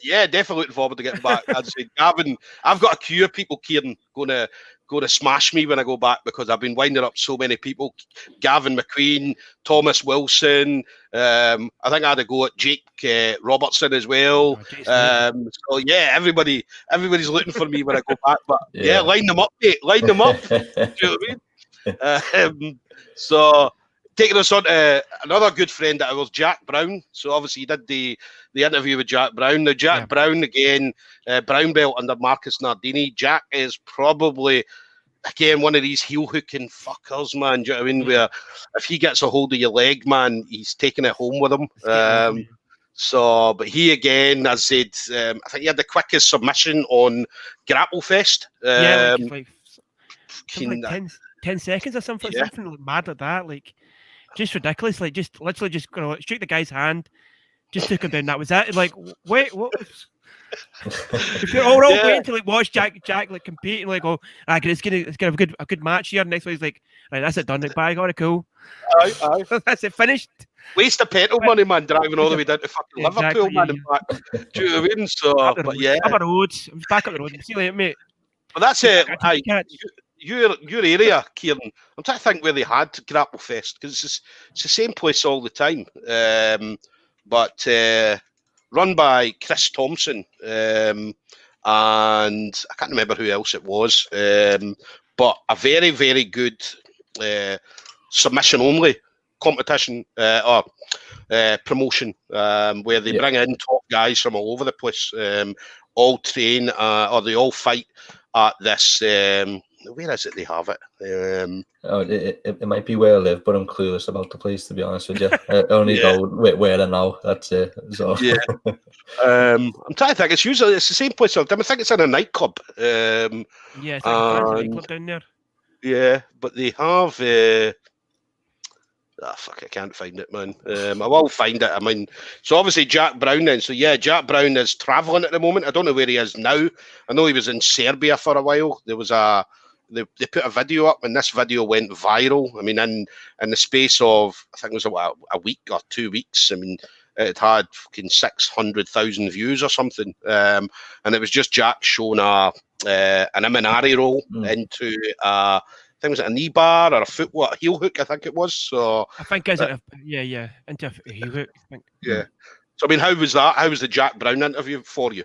Yeah, definitely looking forward to getting back. I'd say, Gavin, I've got a queue of people, Kieran, going to smash me when I go back, because I've been winding up so many people. Gavin McQueen, Thomas Wilson. I think I had a go at Jake Robertson as well. So yeah, everybody's looking for me when I go back. But yeah, line them up, mate. Line them up. Do you know what I mean? So taking us on to another good friend that was Jack Brown. So obviously he did the interview with Jack Brown. Now Jack Brown again, brown belt under Marcus Nardini. Jack is probably again one of these heel hooking fuckers, man. Do you know what I mean? Where if he gets a hold of your leg, man, he's taking it home with him. But he again, as I said, I think he had the quickest submission on Grapple Fest. Like 10 seconds or something, something mad like that. Like, just ridiculous. Like, just literally just going to shook the guy's hand, just took him down. That was it. Like, wait, what? If you're all waiting to like watch Jack like compete and like, it's gonna have a good match here. Next week's like, right, that's it done. Like, bye, got it, cool. Aye. That's it, finished. Waste of petrol money, man, driving all the way down to fucking Liverpool, man. In fact, do you know what I mean? So, up the road. I'm back up the road. See you later, mate. But that's it. Your area, Kieran. I'm trying to think where they had Grapple Fest, because it's the same place all the time. But run by Chris Thompson, and I can't remember who else it was. But a very, very good submission only competition or promotion, where they bring in top guys from all over the place, all train or they all fight at this. Where is it they have it? It might be where I live, but I'm clueless about the place, to be honest with you. I only go where I know. That's it. So. Yeah. I'm trying to think. It's the same place all the time. I think it's in a nightclub. It's like a nightclub down there. Yeah, but they have. I can't find it, man. I will find it. I mean, so obviously Jack Brown then. So yeah, Jack Brown is travelling at the moment. I don't know where he is now. I know he was in Serbia for a while. There was they put a video up, and this video went viral. I mean, in the space of, I think it was a week or 2 weeks. I mean, it had fucking 600,000 views or something. And it was just Jack showing an Imanari roll into I think it was a knee bar or a heel hook, I think it was. So I think it's into a heel hook. I think. Yeah. So I mean, how was that? How was the Jack Brown interview for you?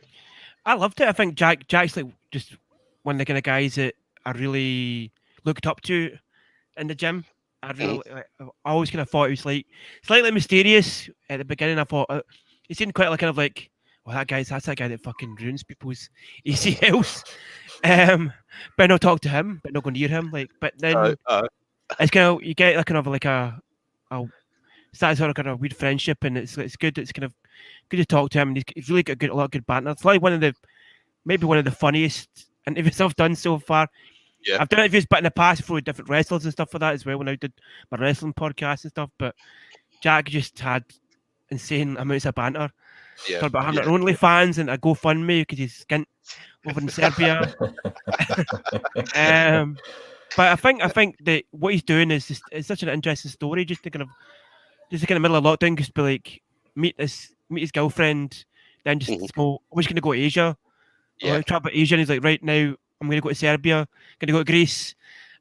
I loved it. I think Jack's like just one of the kind of guys that I really looked up to in the gym. I always kind of thought he was like slightly mysterious at the beginning. I thought he seemed quite like kind of like, well, that's that guy that fucking ruins people's ACLs. But not talk to him, but not go near him. Like, but then it's kind of, you get like kind of like a sort of kind of weird friendship, and it's good. It's kind of good to talk to him. And he's really got a lot of good banter. It's like maybe one of the funniest interviews I've done so far. Yeah. I've done interviews, but in the past for different wrestlers and stuff like that as well, when I did my wrestling podcast and stuff. But Jack just had insane amounts of banter. Yeah. Talk about having our OnlyFans and a GoFundMe because he's skint over in Serbia. But I think that what he's doing is such an interesting story. Just to kind of middle of lockdown, just be like meet his girlfriend, then just go. We're just gonna go to Asia. Yeah. Travel to Asia, and he's like, right now I'm gonna go to Serbia, gonna go to Greece.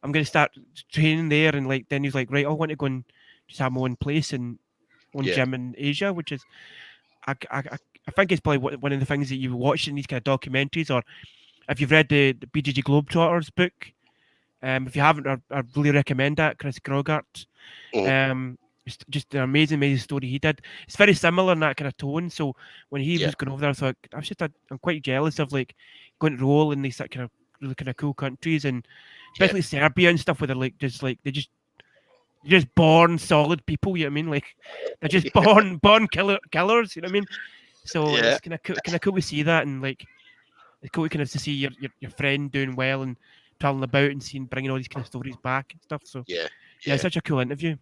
I'm gonna start training there, and like then he's like, right, I want to go and just have my own place and own gym in Asia, which is. I think it's probably one of the things that you watch in these kind of documentaries, or if you've read the BJJ Globetrotters book. If you haven't, I really recommend that. Chris Grogart. It's just an amazing story he did. It's very similar in that kind of tone. So when he was going over there, I thought I'm quite jealous of like going to roll in these kind of really kind of cool countries, and especially Serbia and stuff, where they're like they're just born solid people, you know what I mean? Like they're just born killers, you know what I mean? So it's kind of cool to see that, and like it's cool to kind of to see your friend doing well and traveling about and bringing all these kind of stories back and stuff. So Yeah, it's such a cool interview.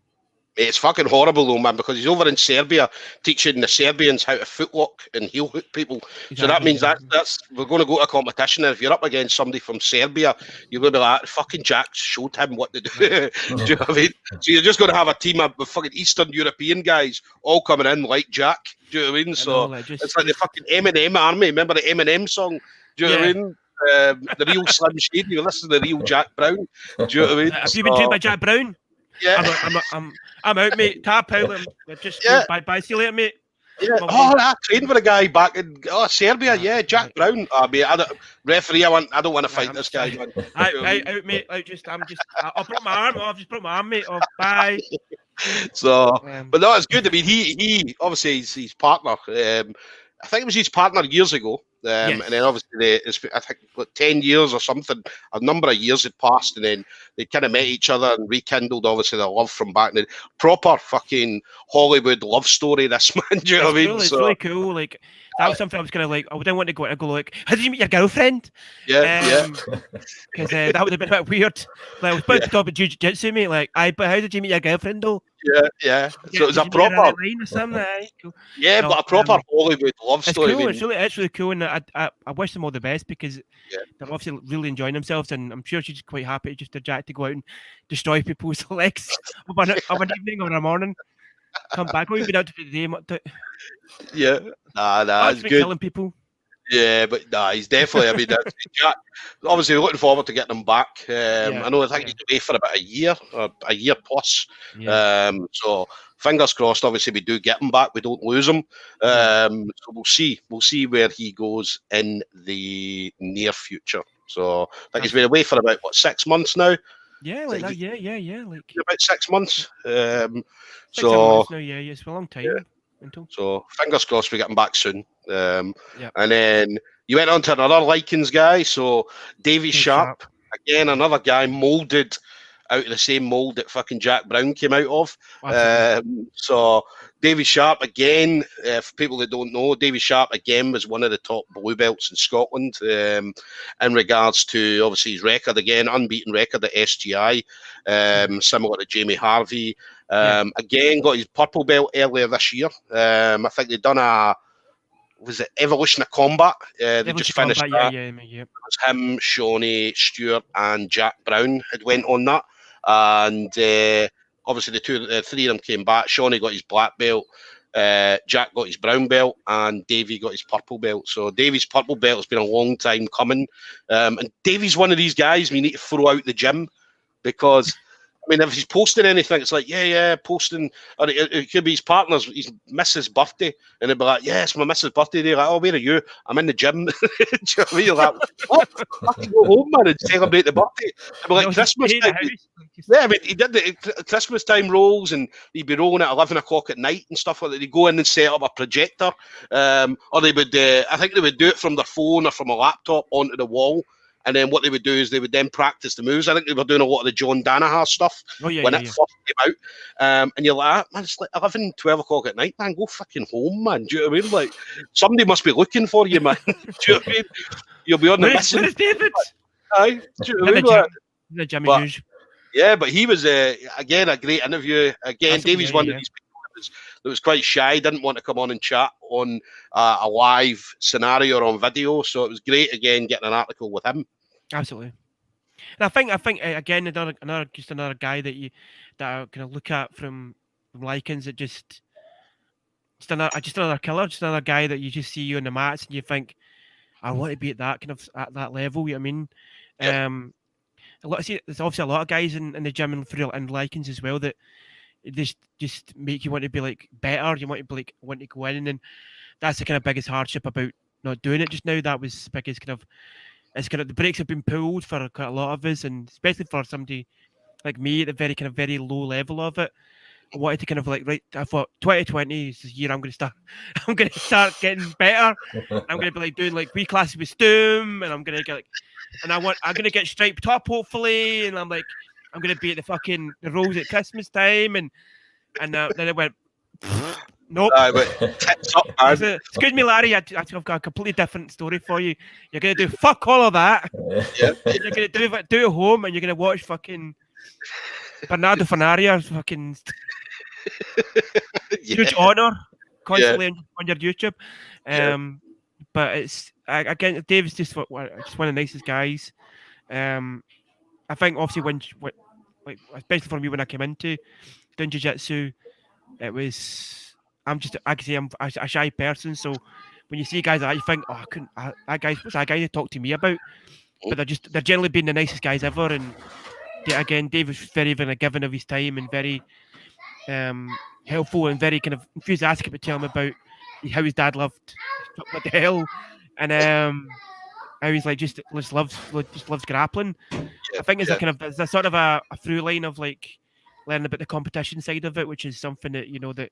It's fucking horrible though, man, because he's over in Serbia teaching the Serbians how to footlock and heel hook people. Exactly, so that means that's we're going to go to a competition, and if you're up against somebody from Serbia, you're going to be like, fucking Jack showed him what to do. Do you know what I mean? So you're just going to have a team of fucking Eastern European guys all coming in like Jack. Do you know what I mean? So it's like the fucking Eminem army. Remember the Eminem song? Do you know what I mean? The real Slim Shady. You listen to the real Jack Brown. Do you know what I mean? Have you been trained by Jack Brown? Yeah, I'm out, mate. Tap out. Just bye. See you later, mate. Yeah. I trained with a guy back in Serbia. Yeah, Jack Brown. Mate, referee. I don't want to fight this guy, man. Out, mate. I'll put my arm. I've just put my arm, mate. Bye. So, but no, it's good. I mean, he obviously his partner. I think it was his partner years ago. And then obviously, I think 10 years or something, a number of years had passed, and then they kind of met each other and rekindled, obviously, their love from back then. Proper fucking Hollywood love story, this man. Do you know what I mean? It's really cool. Like, that was something I was kind of like, I didn't want to go and go like, how did you meet your girlfriend? Yeah. Because that would have been a bit weird. Like, I was about to talk about jiu-jitsu, mate. Like, but how did you meet your girlfriend, though? Yeah. So it was a proper cool. Yeah, but a proper Hollywood love story. Cool. It's really cool, and I wish them all the best because they're obviously really enjoying themselves, and I'm sure she's quite happy just for Jack to go out and destroy people's legs of an evening or a morning. Come back. We've been out to the day. Yeah, it's good. Killing people. Yeah, but he's definitely. I mean, Jack. Obviously, we're looking forward to getting him back. I think he's away for about a year or a year plus. Yeah. So fingers crossed. Obviously, we do get him back. We don't lose him. So we'll see. We'll see where he goes in the near future. So I think he's been away for about 6 months now. Yeah, like that. Yeah. Like about 6 months. 6 months now. Yeah, it's a long time. Yeah. So fingers crossed we get him back soon. And then you went on to another Likens guy. So Davey Sharp, again, another guy moulded out of the same mould that fucking Jack Brown came out of. So Davey Sharp, again, for people that don't know, Davey Sharp, again, was one of the top blue belts in Scotland in regards to, obviously, his record, again, unbeaten record at SGI, similar to Jamie Harvey. Again, got his purple belt earlier this year. I think they'd done was it Evolution of Combat? They just finished that. It was him, Shawnee, Stewart, and Jack Brown had went on that. And obviously the three of them came back. Shawnee got his black belt, Jack got his brown belt, and Davey got his purple belt. So Davey's purple belt has been a long time coming. And Davey's one of these guys we need to throw out the gym because, I mean, if he's posting anything, it's like, posting, or it could be his partner's, his missus' birthday, and it'd be like, it's my missus' birthday. They're like, oh, where are you? I'm in the gym. Do you know what I mean? You're like, what? I can go home, man, and celebrate the birthday. It'd be like Christmas time. Yeah, I mean, he did the Christmas time rolls, and he'd be rolling at 11 o'clock at night and stuff like that. They'd go in and set up a projector, or they would, I think they would do it from their phone or from a laptop onto the wall. And then what they would do is they would then practice the moves. I think they were doing a lot of the John Danaher stuff when it first came out. And you're like, man, it's like 11, 12 o'clock at night, man. Go fucking home, man. Do you know what I mean? Like, somebody must be looking for you, man. Do you know what I mean? You'll be on the mission. Where's David? Aye. Do you know what I mean? The Jimmy Hughes. Yeah, but he was, again, a great interview. Again, Davey's one of these people that was quite shy, didn't want to come on and chat on a live scenario or on video. So it was great, again, getting an article with him. Absolutely. And I think again, another guy that I kind of look at from Likens, that just another killer, just another guy that you just see you on the mats and you think, I want to be at that level. You know what I mean? There's obviously a lot of guys in the gym and Likens as well that just make you want to be like better. You want to be like want to go in, and that's the kind of biggest hardship about not doing it just now. That was the biggest the brakes have been pulled for quite a lot of us, and especially for somebody like me at the very low level of it. I wanted to kind of like, right, I thought 2020 is the year I'm going to start getting better. I'm going to be like doing like wee classes with Stoom, and I'm going to get like, I'm going to get striped top hopefully, and I'm like, I'm going to be at the rolls at Christmas time, and then it went, Nope. But tits up, man. Excuse me, Larry. I've got a completely different story for you. You're gonna do fuck all of that. Yeah. You're gonna do it at home, and you're gonna watch fucking Bernardo Fernaria's fucking huge honor constantly on your YouTube. But it's again, Dave's just one of the nicest guys. I think obviously when like especially for me when I came into doing jiu-jitsu, it was I'm a shy person, so when you see guys like that, you think, oh, what's that guy to talk to me about? But they're generally being the nicest guys ever, and again, Dave was very, very giving of his time and very helpful and very kind of enthusiastic about telling him about how his dad loved what the hell, and how he's like just loves grappling. I think it's a sort of a through line of like learning about the competition side of it, which is something that that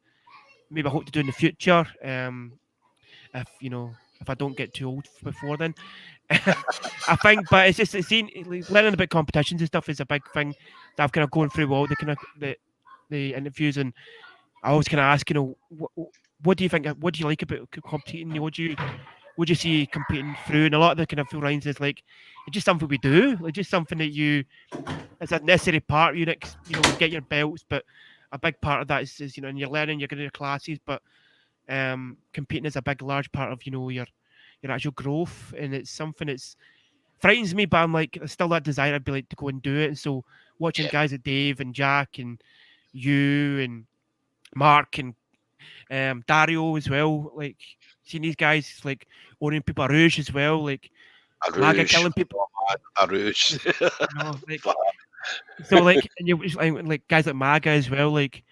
maybe I hope to do in the future. If I don't get too old before then, I think. But it's just learning about competitions and stuff is a big thing that I've kind of gone through all the kind of the interviews, and I always kind of ask, what do you think? What do you like about competing? What do you see competing through? And a lot of the kind of full lines is like it's just something we do, like just something that it's a necessary part. You get your belts, but a big part of that is and you're learning, you're going to your classes, but competing is a large part of your actual growth, and it's something that's frightens me, but I'm like there's still that desire I'd be like to go and do it. And so watching guys like Dave and Jack and you and Mark and Dario as well, like seeing these guys like owning people Rouge as well, like Maga killing people. Rouge. So like, and you like guys like Maga as well, like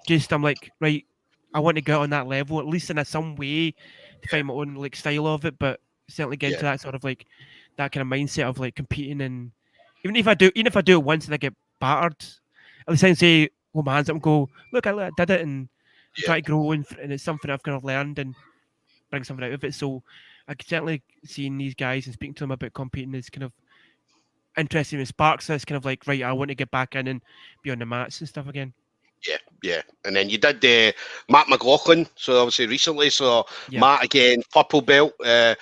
just I'm like, right, I want to get on that level at least in some way to find my own like style of it, but certainly get into that sort of like that kind of mindset of like competing. And even if I do it once and I get battered, at least I can say, hold my hands up and go, look, I did it, and try to grow, and it's something I've kind of learned and bring something out of it. So I can certainly seeing these guys and speaking to them about competing is kind of interesting. It sparks this kind of like, right, I want to get back in and be on the mats and stuff again. Yeah. And then you did Matt McLaughlin, so obviously recently. So Matt again, purple belt out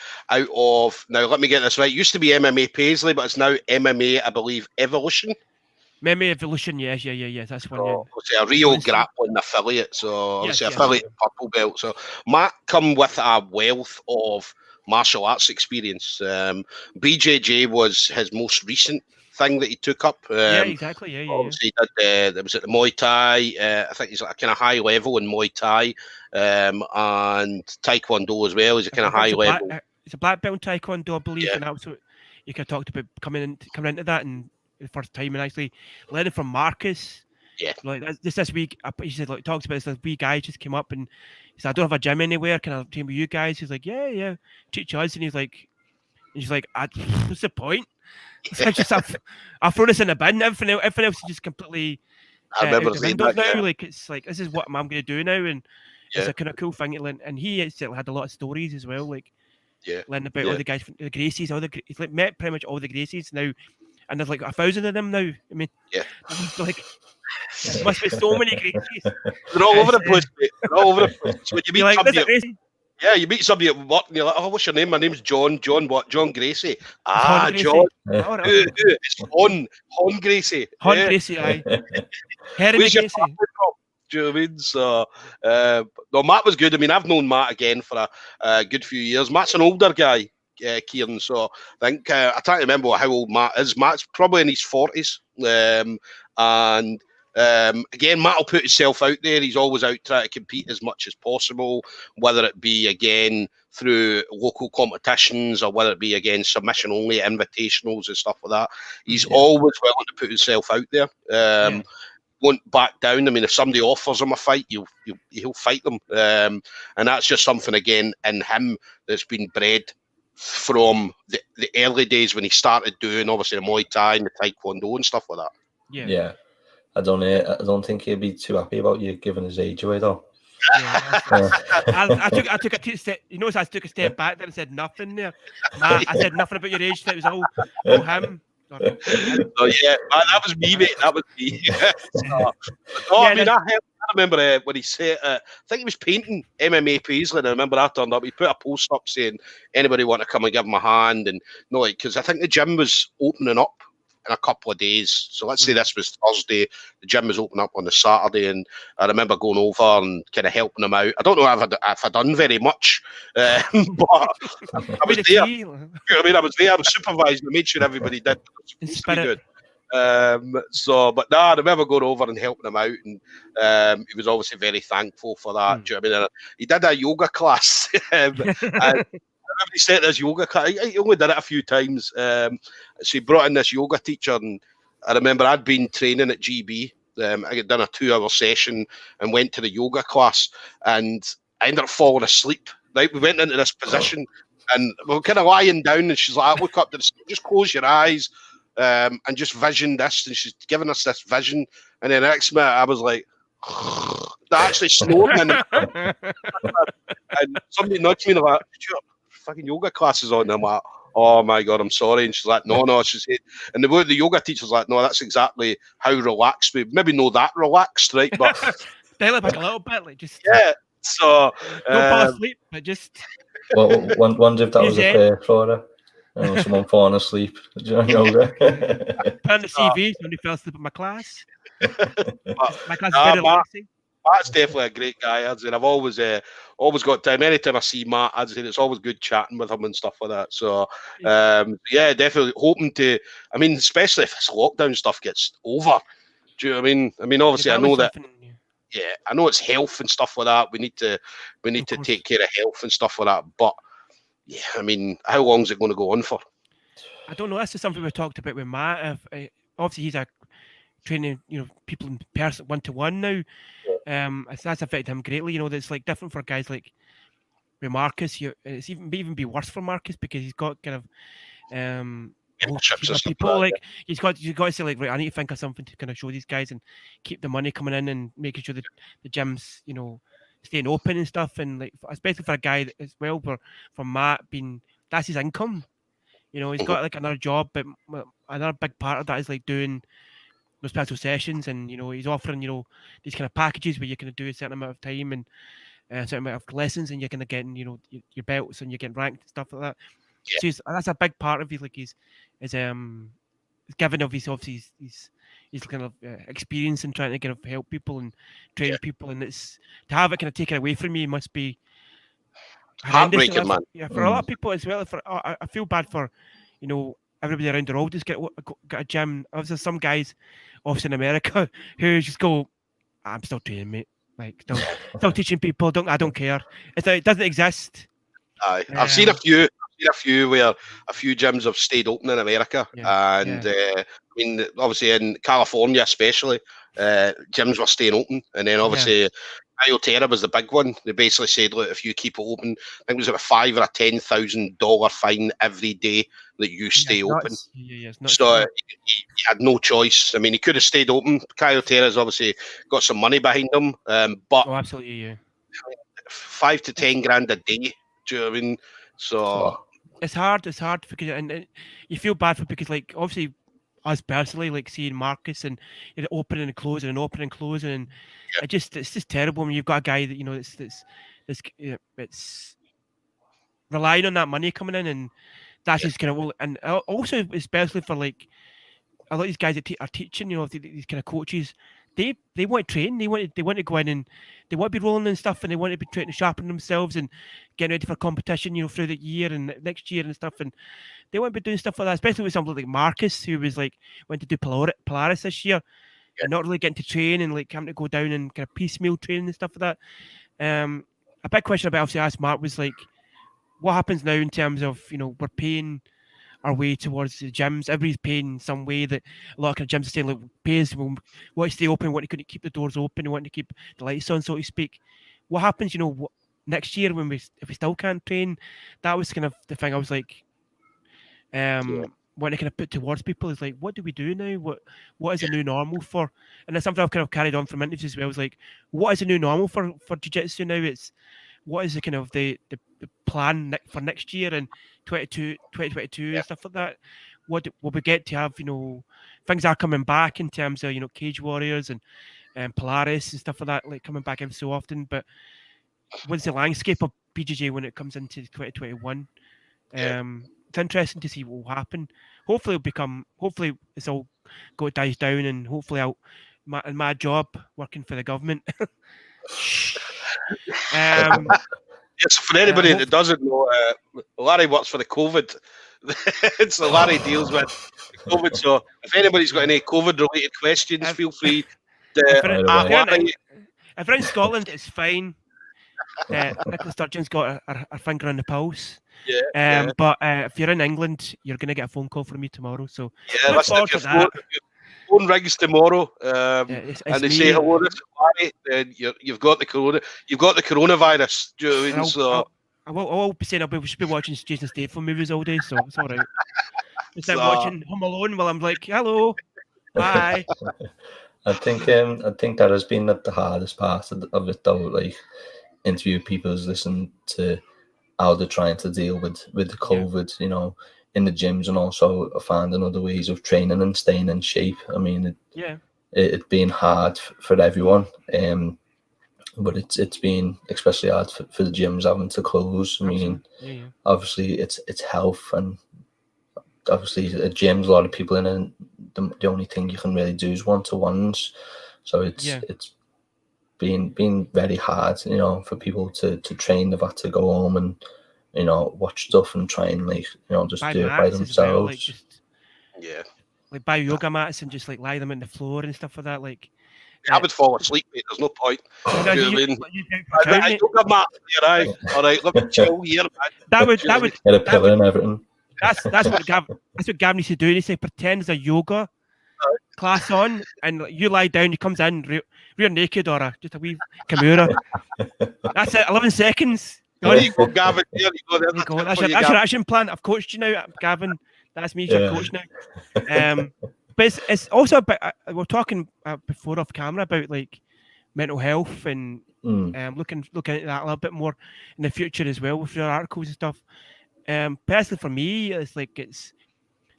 of, now let me get this right, it used to be MMA Paisley, but it's now MMA, I believe, Evolution. MMA Evolution, yes, that's one. Obviously a real grappling affiliate, so obviously affiliate purple belt. So Matt come with a wealth of martial arts experience. BJJ was his most recent thing that he took up. Exactly. Obviously, he did there was the Muay Thai. I think he's like a kind of high level in Muay Thai, and Taekwondo as well. He's a kind of high level. It's a black belt in Taekwondo, I believe, and that's what you could talked about coming into that and the first time, and actually learning from Marcus. Yeah, like this week, he said like talks about this wee guy just came up and he said, I don't have a gym anywhere. Can I train with you guys? He's like, yeah, teach us. And he's like, what's the point? I'll throw this in the bin. Everything else is just completely I remember saying that, now. Like it's like this is what I'm going to do now, and it's a kind of cool thing to learn. And he certainly had a lot of stories as well, like learning about all the guys from the Gracies, he's like met pretty much all the Gracies now, and there's like 1,000 of them now. I mean, like there must be so many Gracies. They're all over the place. They're all over the place. So when you meet somebody, you meet somebody at work and you're like, oh, what's your name? My name's John. John what? John Gracie. John. It's Hon Gracie. Hon Gracie, aye. Where's your family from? Do you know what I mean? So, no, Matt was good. I mean, I've known Matt again for a good few years. Matt's an older guy, Kieran. So I think I can't remember how old Matt is. Matt's probably in his 40s. Again, Matt will put himself out there. He's always out trying to compete as much as possible, whether it be again through local competitions or whether it be again submission only invitationals and stuff like that. He's always willing to put himself out there. Won't back down. I mean, if somebody offers him a fight, he'll fight them. And that's just something again in him that's been bred from the early days when he started doing obviously the Muay Thai and the Taekwondo and stuff like that. Yeah. I don't think he'd be too happy about you giving his age away though. I took a step. You notice I took a step back there and said nothing there. I said nothing about your age. That was all him. So yeah, that was me, mate. That was me. I remember when he said, I think he was painting MMA Paisley, and I remember I turned up. He put a post up saying, "Anybody want to come and give him a hand?" And because I think the gym was opening up in a couple of days. So let's say this was Thursday. The gym was opening up on the Saturday, and I remember going over and kind of helping him out. I don't know if I'd done very much, but I was there. I was there. I was supervising. I made sure everybody did. It was pretty good. I remember going over and helping him out, and he was obviously very thankful for that. Do you know what I mean? He did a yoga class, and I remember he set this yoga class. He only did it a few times, so he brought in this yoga teacher, and I remember I'd been training at GB. I had done a 2-hour session and went to the yoga class, and I ended up falling asleep. Right, we went into this position, and we were kind of lying down, and she's like, "Look up to the, just close your eyes." And just vision this, and she's giving us this vision, and then the next minute I was like, that actually snowed in, and somebody nudged me and they're like, fucking yoga classes on, and I'm like, oh my god, I'm sorry, and she's like, no, she said, and the yoga teacher's like, no, that's exactly how relaxed we, maybe not that relaxed, right, but dial it back a little bit, like just so don't fall asleep, but just wonder if that was a fair Florida. Someone falling asleep during yoga. Put on the CV, somebody fell asleep in my class. My class is very relaxing. Matt's definitely a great guy. And I've always got time. Anytime I see Matt, I'd say it's always good chatting with him and stuff like that. So, definitely hoping to. I mean, especially if this lockdown stuff gets over. Do you know what I mean? I mean, obviously, I know that. Yeah, I know it's health and stuff like that. We need to take care of health and stuff like that. But yeah, I mean, how long is it going to go on for? I don't know. That's just something we talked about with Matt. Obviously, he's training, people in person 1-to-1 now. That's affected him greatly. That's like different for guys like with Marcus. It's even be worse for Marcus because he's got kind of people like he's got to say like, right, I need to think of something to kind of show these guys and keep the money coming in and making sure that the gyms, staying open and stuff, and like especially for a guy as well, for Matt that's his income. He's got like another job, but another big part of that is like doing those special sessions, and he's offering these kind of packages where you can do a certain amount of time and a certain amount of lessons, and you're gonna get your belts and you're getting ranked and stuff like that. Yeah. So that's a big part of his giving of his kind of experience and trying to kind of help people and train people, and it's to have it kind of taken away from you must be heartbreaking, man. Yeah, for a lot of people as well. I feel bad for everybody around the world just got a gym. Obviously, some guys, obviously in America, who just go, "I'm still training, mate. Like, still teaching people. I don't care. It doesn't exist." I've seen a few where a few gyms have stayed open in America, and I mean, obviously in California especially, gyms were staying open, and then obviously Ioterra was the big one. They basically said, look, if you keep it open, I think it was about $5,000 or $10,000 fine every day that you stay open. So he had no choice. I mean, he could have stayed open. Ioterra's obviously got some money behind him, but absolutely, yeah. 5 to 10 grand a day. Do you know what I mean? So it's hard because and you feel bad for because like obviously us personally like seeing Marcus and opening and closing and it's just terrible when you've got a guy that it's relying on that money coming in, and that's just kind of, and also especially for like a lot of these guys that are teaching, these kind of coaches, they want to train, they want to go in and they want to be rolling and stuff, and they want to be trying to sharpen themselves and getting ready for competition, through the year and next year and stuff, and they want to be doing stuff like that, especially with somebody like Marcus, who was like went to do Polaris this year, and not really getting to train and like having to go down and kind of piecemeal training and stuff like that. A big question about obviously asked Mark was like, what happens now in terms of we're paying our way towards the gyms. Everybody's paying some way that a lot of gyms are saying, look, pay us, we want to stay open, we want to keep the doors open, we want to keep the lights on, so to speak. What happens, next year if we still can't train? That was kind of the thing I was like, wanting to kind of put towards people is like, what do we do now? What is the new normal for? And that's something I've kind of carried on from interviews as well. I was like, what is the new normal for jiu-jitsu now? It's what is the kind of the plan for next year and 2022 and stuff like that? what will we get to have? Things are coming back in terms of Cage Warriors and Polaris and stuff like that, like coming back every so often. But what's the landscape of BJJ when it comes into 2021? It's interesting to see what will happen. Hopefully it's all dies down, and hopefully my job working for the government. Yes, for anybody that doesn't know, Larry works for the COVID. So Larry deals with COVID. So if anybody's got any COVID-related questions, feel free to if you're in Scotland, it's fine. Nicola Sturgeon's got her finger on the pulse. But if you're in England, you're going to get a phone call from me tomorrow. So listen, if your phone rings tomorrow and they say hello, this is Larry, then you've got the corona. You've got the coronavirus. Do you know what I mean? So I will be saying we should be watching Jason Statham movies all day, so it's all right. Instead of watching Home Alone while I'm like, hello, bye. I think that has been the hardest part of it, though. Like, interview people who's listened to how they're trying to deal with the COVID, in the gyms, and also finding other ways of training and staying in shape. I mean, it being hard for everyone, but it's been especially hard for the gyms having to close. I mean, obviously it's health, and obviously at gyms a lot of people in it, the only thing you can really do is one-to-ones. So it's been very hard, for people to train. They've had to go home and watch stuff and try and just do it by themselves. Like buy yoga mats and just like lie them on the floor and stuff like that. Like I would fall asleep, mate. There's no point. You know what I mean? Yoga mat, all right. Let me chill here, man. That would get a pillow and everything. That's what Gavin needs to do. He needs to pretend there's a yoga class on, and you lie down. He comes in rear naked or just a wee Kimura. That's it. 11 seconds. There you go, Gavin. There you go. That's your action plan. I've coached you now, Gavin. That's me. Your coach now. But it's also about, we're talking before off camera about like mental health and looking at that a little bit more in the future as well with your articles and stuff. Personally, for me, it's like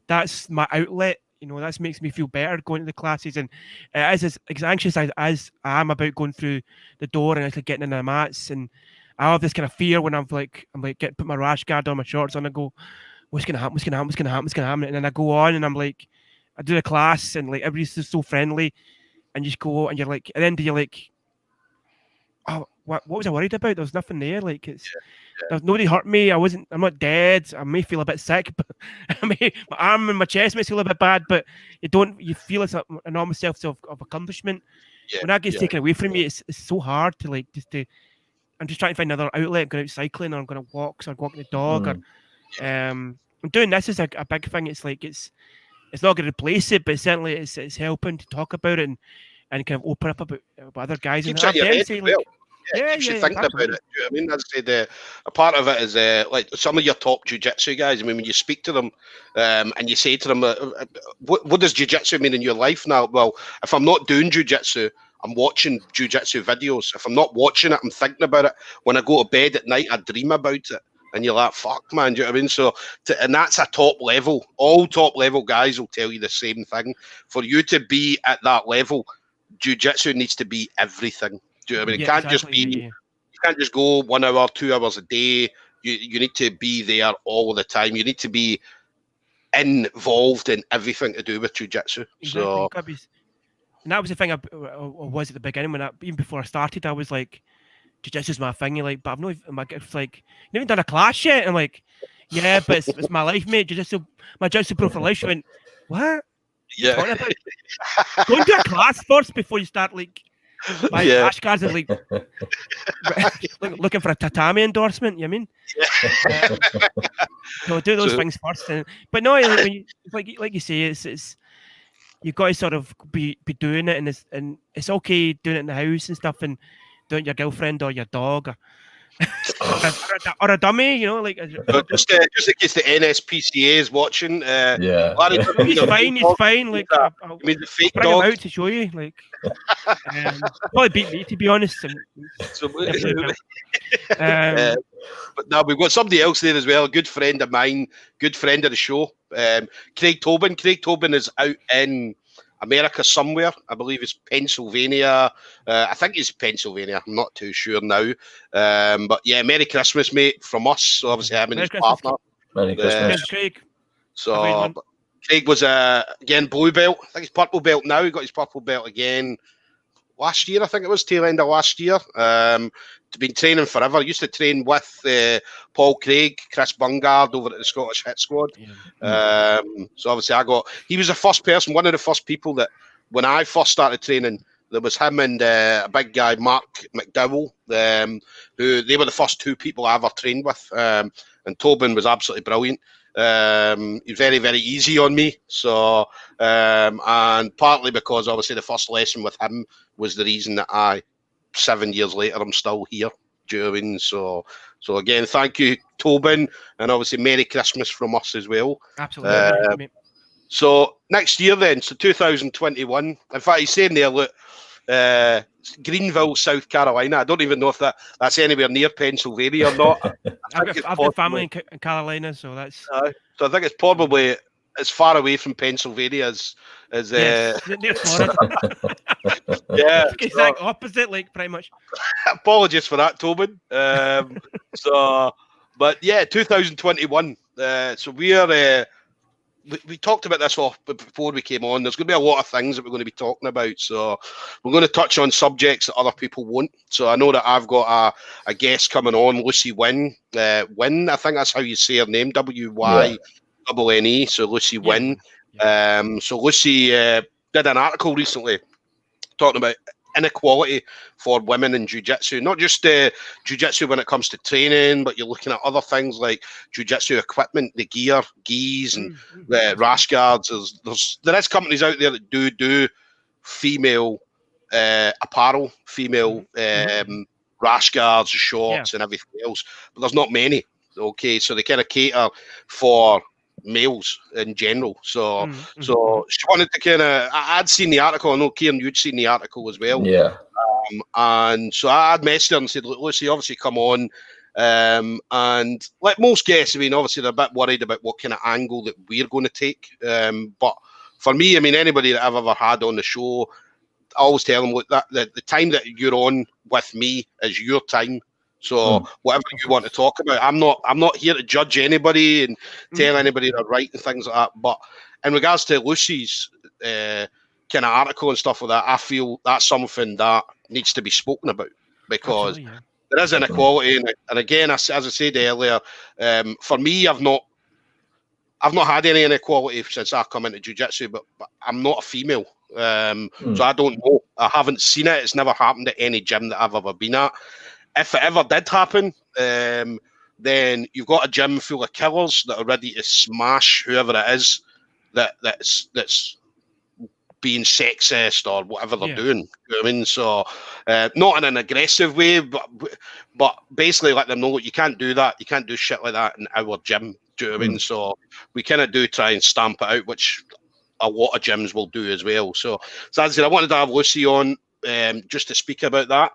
that's my outlet. That makes me feel better going to the classes, and as anxious as I am about going through the door and actually getting in the mats, and I have this kind of fear when I'm like put my rash guard on, my shorts on, and go, what's gonna happen? And then I go on and I'm like, I do the class and like everybody's just so friendly, and you just go and you're like, at the end you're like, oh, what was I worried about? There was nothing there. Like nobody hurt me. I'm not dead. I may feel a bit sick, but my arm and my chest may feel a bit bad, but you feel it's an enormous sense of accomplishment. When that gets taken away from me, it's so hard to like I'm just trying to find another outlet. I'm going out cycling, or I'm going to walk, or I'm walking the dog, or I'm doing this is a big thing. It's like it's not going to replace it, but certainly it's helping to talk about it and kind of open up about other guys. Keeps it in your head as well. You should think about it. You know what I mean? As I said, a part of it is like some of your top jiu-jitsu guys. I mean, when you speak to them and you say to them, what does jiu-jitsu mean in your life now? Well, if I'm not doing jiu-jitsu, I'm watching jiu-jitsu videos. If I'm not watching it, I'm thinking about it. When I go to bed at night, I dream about it. And you're like, fuck, man, do you know what I mean? So, and that's a top level. All top level guys will tell you the same thing. For you to be at that level, jiu-jitsu needs to be everything. Do you know what I mean? It can't just be, you can't just go 1 hour, 2 hours a day. You need to be there all the time. You need to be involved in everything to do with jiu-jitsu. So, and that was the thing I was at the beginning even before I started, I was like, jiu-jitsu's my thing. You're like, but I've not even, it's like, you haven't done a class yet? I'm like, yeah, but it's my life, mate. Jiu-jitsu, my jiu-jitsu pro for life. She went, what? Yeah. Go and do a class first before you start like buying flashcards and like looking for a tatami endorsement. You know what I mean? So do those things first. But no, when you, like you say, it's you've got to sort of be doing it, and it's okay doing it in the house and stuff, and doing it your girlfriend or your dog. or a dummy, you know, like. Just in case the NSPCA is watching. Yeah. Larry, He's fine. He's fine. Like, you I'll mean the fake bring dog? him out to show you. Like, probably beat me, to be honest. So, Um, but now we've got somebody else there as well. A good friend of mine, good friend of the show, Craig Tobin. Craig Tobin is out in America somewhere. I believe it's Pennsylvania. I think it's Pennsylvania. I'm not too sure now. But yeah, Merry Christmas, mate, from us. So obviously, I'm and his partner. Merry Christmas, Craig. So Craig was again blue belt. I think he's purple belt now. He got his purple belt again last year. I think it was tail end of last year. Been training forever. Used to train with Paul Craig, Chris Bungard over at the Scottish Hit Squad. Yeah. So obviously he was the first person, one of the first people that when I first started training, there was him and a big guy, Mark McDowell, who they were the first two people I ever trained with. And Tobin was absolutely brilliant. He's very, very easy on me. So, and partly because obviously the first lesson with him was the reason that 7 years later, I'm still here. Do you know what I mean? So again, thank you, Tobin, and obviously Merry Christmas from us as well. Absolutely. So next year then, so 2021. In fact, he's saying there, look, Greenville, South Carolina. I don't even know if that's anywhere near Pennsylvania or not. I've got family in Carolina, so that's. So I think it's probably as far away from Pennsylvania as near Florida. Yeah, it's the exact opposite, like pretty much. Apologies for that, Tobin. But yeah, 2021. So we talked about this before we came on. There's going to be a lot of things that we're going to be talking about. So we're going to touch on subjects that other people won't. So I know that I've got a guest coming on, Lucy Wynn. Wynn, I think that's how you say her name, WYNNE. So Lucy Wynn. So Lucy did an article recently talking about inequality for women in jiu-jitsu, not just jiu-jitsu when it comes to training, but you're looking at other things like jiu-jitsu equipment, the gear, gis, and rash guards. There is companies out there that do female apparel, female rash guards, shorts, and everything else, but there's not many. Okay, so they kind of cater for males in general. So she wanted to kind of, I'd seen the article. I know, Kieran, you'd seen the article as well. Yeah. And so I'd messaged her and said, look, Lucy, obviously come on. And like most guests, I mean, obviously they're a bit worried about what kind of angle that we're going to take. But for me, I mean, anybody that I've ever had on the show, I always tell them, look, that the time that you're on with me is your time. So whatever you want to talk about, I'm not here to judge anybody and tell anybody they're right and things like that. But in regards to Lucy's kind of article and stuff like that, I feel that's something that needs to be spoken about because there is inequality. And again, as I said earlier, for me, I've not had any inequality since I've come into jiu-jitsu, but I'm not a female. So I don't know. I haven't seen it. It's never happened at any gym that I've ever been at. If it ever did happen, then you've got a gym full of killers that are ready to smash whoever it is that's being sexist or whatever they're doing. You know what I mean? So not in an aggressive way, but basically let them know you can't do that. You can't do shit like that in our gym. Do you know what I mean? So we kind of do try and stamp it out, which a lot of gyms will do as well. So as I said, I wanted to have Lucy on just to speak about that.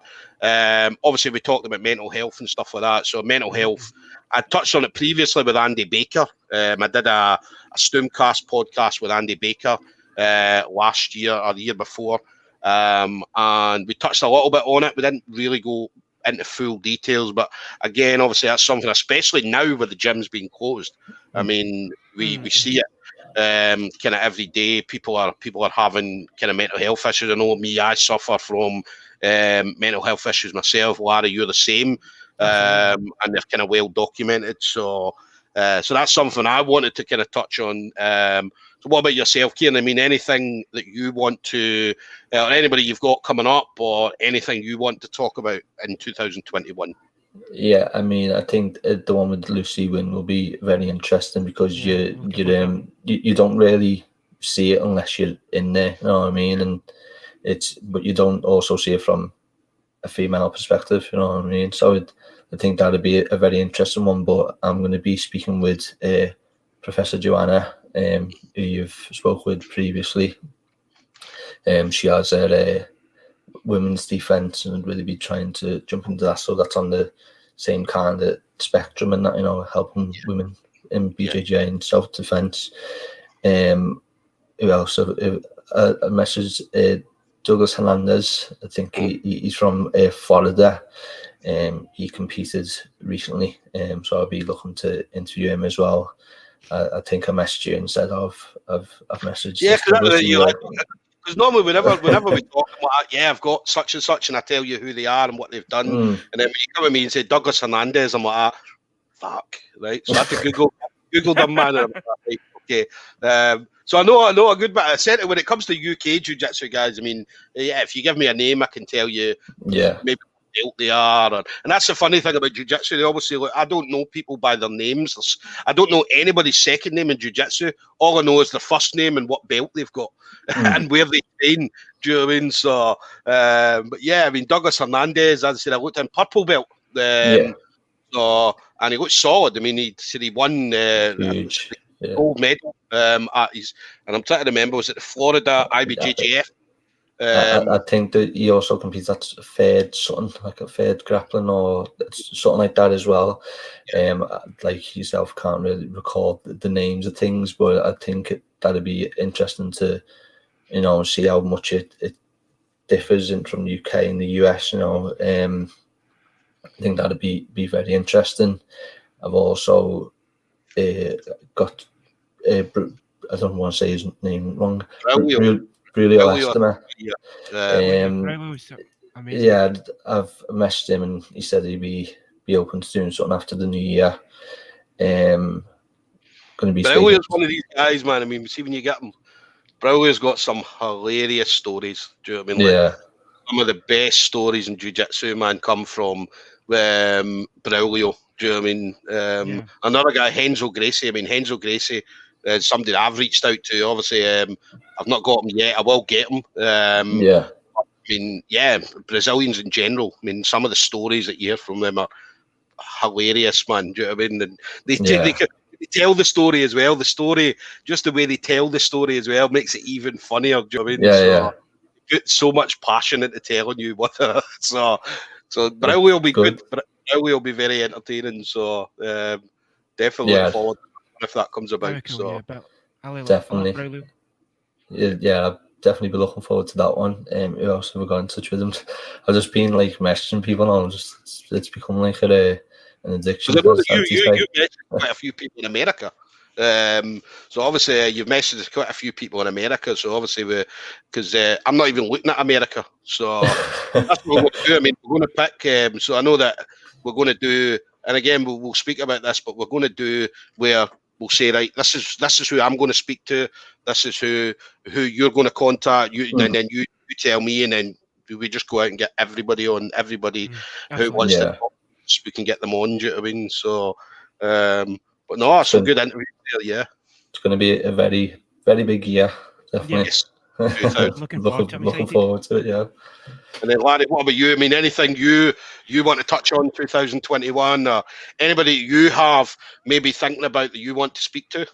Obviously, we talked about mental health and stuff like that. So mental health, I touched on it previously with Andy Baker. I did a Stoomcast podcast with Andy Baker last year or the year before. And we touched a little bit on it. We didn't really go into full details, but again, obviously that's something, especially now with the gyms being closed. I mean, we see it kind of every day. People are having kind of mental health issues. I know me, I suffer from mental health issues myself. Larry, you're the same, and they're kind of well documented. So that's something I wanted to kind of touch on. So what about yourself, Kieran? I mean, anything that you want to, or anybody you've got coming up, or anything you want to talk about in 2021? Yeah, I mean, I think the one with Lucy Wynn will be very interesting because you don't really see it unless you're in there. You know what I mean? But you don't also see it from a female perspective. You know what I mean? So I think that'd be a very interesting one. But I'm going to be speaking with Professor Joanna, who you've spoke with previously. She has her women's defence and really be trying to jump into that. So that's on the same kind of spectrum, and that, you know, helping women in BJJ and self-defence. Who else? I messaged Douglas Hernandez. I think he's from Florida. He competed recently, so I'll be looking to interview him as well. I think I messaged you instead of I've messaged. Yeah, because normally whenever we talk about, I've got such and such, and I tell you who they are and what they've done, and then when you come at me and say Douglas Hernandez, I'm like, fuck, right? So I have to Google them, man. And I'm like, right, okay. So I know a good bit. I said when it comes to UK jiu-jitsu guys, I mean, if you give me a name, I can tell you, maybe what belt they are, and that's the funny thing about jiu-jitsu. They obviously, like, I don't know people by their names. I don't know anybody's second name in jiu-jitsu. All I know is their first name and what belt they've got and where they train. Do you know what I mean? So, but yeah, I mean, Douglas Hernandez, as I said, I looked in purple belt. So, and he looked solid. I mean, he won gold medal at his, and I'm trying to remember, was it the Florida IBJJF? I think that he also competes at Fed, something like a Fed grappling or something like that as well. Like yourself, can't really recall the names of things, but I think that'd be interesting to, you know, see how much it differs from the UK and the US. You know, I think that'd be very interesting. I've also got I don't want to say his name wrong. Yeah, I've messaged him and he said he'd be open to doing something after the new year. Going to be. Braulio's one of these guys, man. I mean, see when you get him, Braulio's got some hilarious stories. Do you know what I mean? Like, some of the best stories in jiu-jitsu, man, come from Braulio. Do you know what I mean? Another guy, Henzo Gracie. I mean, Henzo Gracie is somebody that I've reached out to. Obviously, I've not got him yet. I will get him. I mean, Brazilians in general. I mean, some of the stories that you hear from them are hilarious, man. Do you know what I mean? And they tell the story as well. The story, just the way they tell the story as well, makes it even funnier. Do you know what I mean? Put so much passion into telling you what. So Braulio will be good. Braulio will be very entertaining. So definitely look forward if that comes about. Cool, so definitely, I'll definitely be looking forward to that one. Who else have we got in touch with them? I've just been like messaging people now. It's become like an addiction. I know that you messaged quite a few people in America. So obviously you've messaged quite a few people in America. So obviously because I'm not even looking at America. So that's what we're going to do. I mean, we're going to pick. So I know that we're going to do, and again we'll speak about this, but we're going to do where we'll say, right, this is who I'm going to speak to. This is who you're going to contact. And then you tell me, and then we just go out and get everybody on. Everybody who wants to talk, we can get them on. Do you know what I mean? So, but no, it's a good interview. Yeah, it's going to be a very, very big year. Definitely. Yes. Looking forward to it. Yeah. And then Larry, what about you? I mean, anything you want to touch on 2021, or anybody you have maybe thinking about that you want to speak to?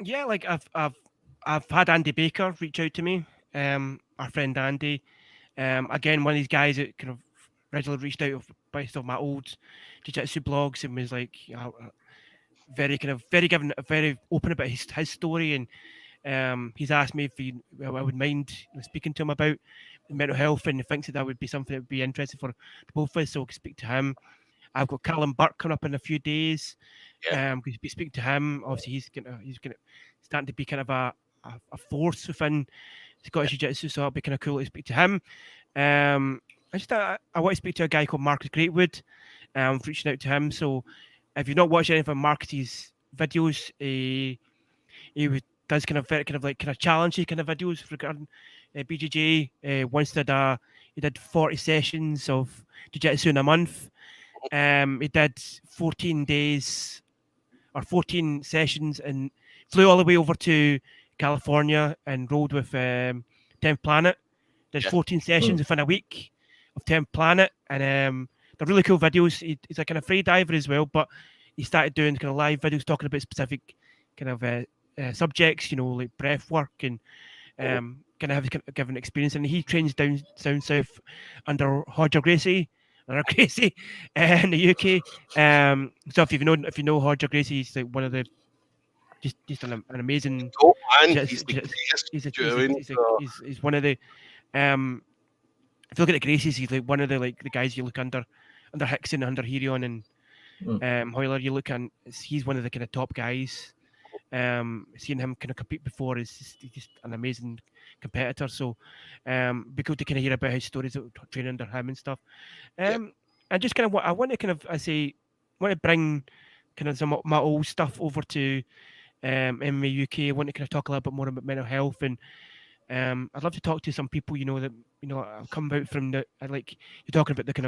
Yeah, like I've had Andy Baker reach out to me, our friend Andy. Again, one of these guys that kind of regularly reached out based on my old jiu-jitsu blogs and was like, very open about his story, and he's asked me if I would mind speaking to him about mental health, and he thinks that would be something that would be interesting for both of us, so we can speak to him. I've got Callahan Burke coming up in a few days. We'll be speaking to him. Obviously, he's gonna starting to be kind of a force within Scottish Jiu-Jitsu, so it'll be kind of cool to speak to him. I want to speak to a guy called Marcus Greatwood. I'm reaching out to him. So if you've not watched any of Marcus's videos, he does kind of challengey kind of videos regarding BJJ. Once he did 40 sessions of jiu-jitsu in a month. He did 14 days or 14 sessions and flew all the way over to California and rode with 10th Planet. Did 14 sessions within a week of 10th Planet, and they're really cool videos. He's a kind of free diver as well, but he started doing kind of live videos talking about specific kind of subjects, like breath work and kind of given experience. And he trains down south under Hodger Gracie. Gracie in the UK. So if you know Hodger Gracie, he's like one of the just an amazing. Oh man, he's one of the. If you look at the Gracies, he's like one of the guys you look under Hickson, under Herion and Hoyler. You look and he's one of the kind of top guys. Seeing him kind of compete before is just an amazing competitor. So, be cool to kind of hear about his stories of training under him and stuff. And just kind of what I want to kind of want to bring kind of some of my old stuff over to MMA UK. I want to kind of talk a little bit more about mental health, and I'd love to talk to some people that I've come out from the. You're talking about the kind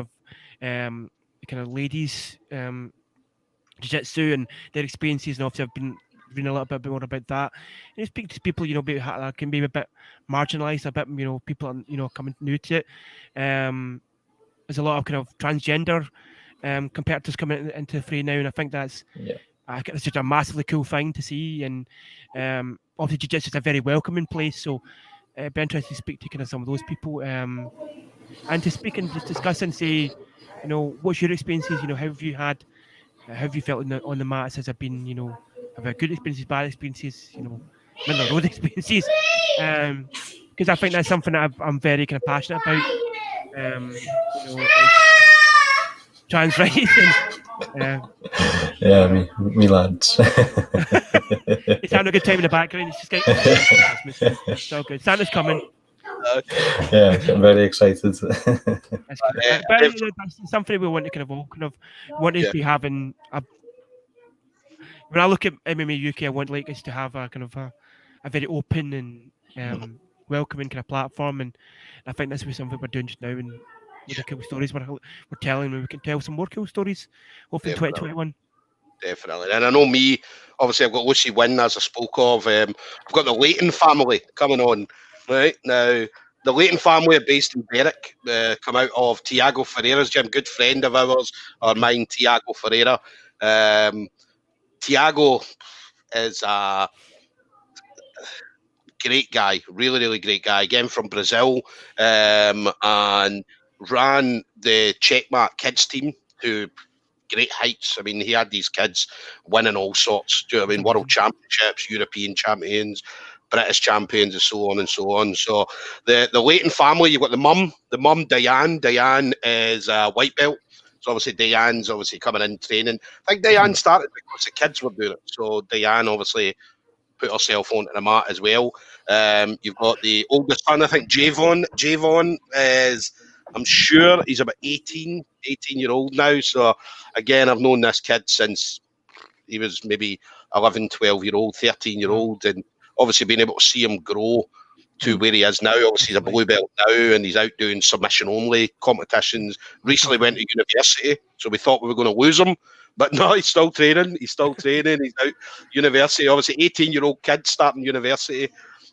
of ladies jiu-jitsu and their experiences, and obviously I've been reading a little bit more about that. And speak to people, about how that can be a bit marginalised, a bit, people are, coming new to it. There's a lot of kind of transgender competitors coming into the fray now, and I think that's it's just a massively cool thing to see. And obviously jiu-jitsu is a very welcoming place, so it'd be interesting to speak to kind of some of those people and to speak and just discuss and say, what's your experiences? How have you felt on the mats? Has it been, have had good experiences, bad experiences, middle of the road experiences? Because I think that's something that I'm very kind of passionate about. Trans rights. Me lads. It's having a good time in the background. It's just getting it's all good. Santa's coming. I'm very excited. That's good. But that's something we want to want to be having. When I look at MMA UK, I want us to have a kind of a very open and welcoming kind of platform, and I think that's something we're doing just now. And with the cool stories we're telling, and we can tell some more cool stories. Hopefully, 2021. Definitely, and I know me. Obviously, I've got Lucy Wynn, as I spoke of. I've got the Leighton family coming on right now. The Leighton family are based in Berwick. Come out of Tiago Ferreira's gym. Good friend of ours, or mine, Tiago Ferreira. Tiago is a great guy, really, really great guy. Again, from Brazil, and ran the Checkmate kids team to great heights. I mean, he had these kids winning all sorts. Do you know what I mean? World championships, European champions, British champions, and so on and so on. So the Leighton family, you've got the mum Diane. Diane is a white belt. So obviously Diane's coming in training. I think Diane started because the kids were doing it. So Diane obviously put herself onto the mat as well. You've got the oldest son, I think, Javon. Javon is, I'm sure he's about 18-year-old now. So again, I've known this kid since he was maybe 11, 12-year-old, 13-year-old, and obviously being able to see him grow to where he is now. Obviously, he's a blue belt now, and he's out doing submission-only competitions. Recently went to university, so we thought we were going to lose him. But no, he's still training. He's out university. Obviously, 18-year-old kid starting university.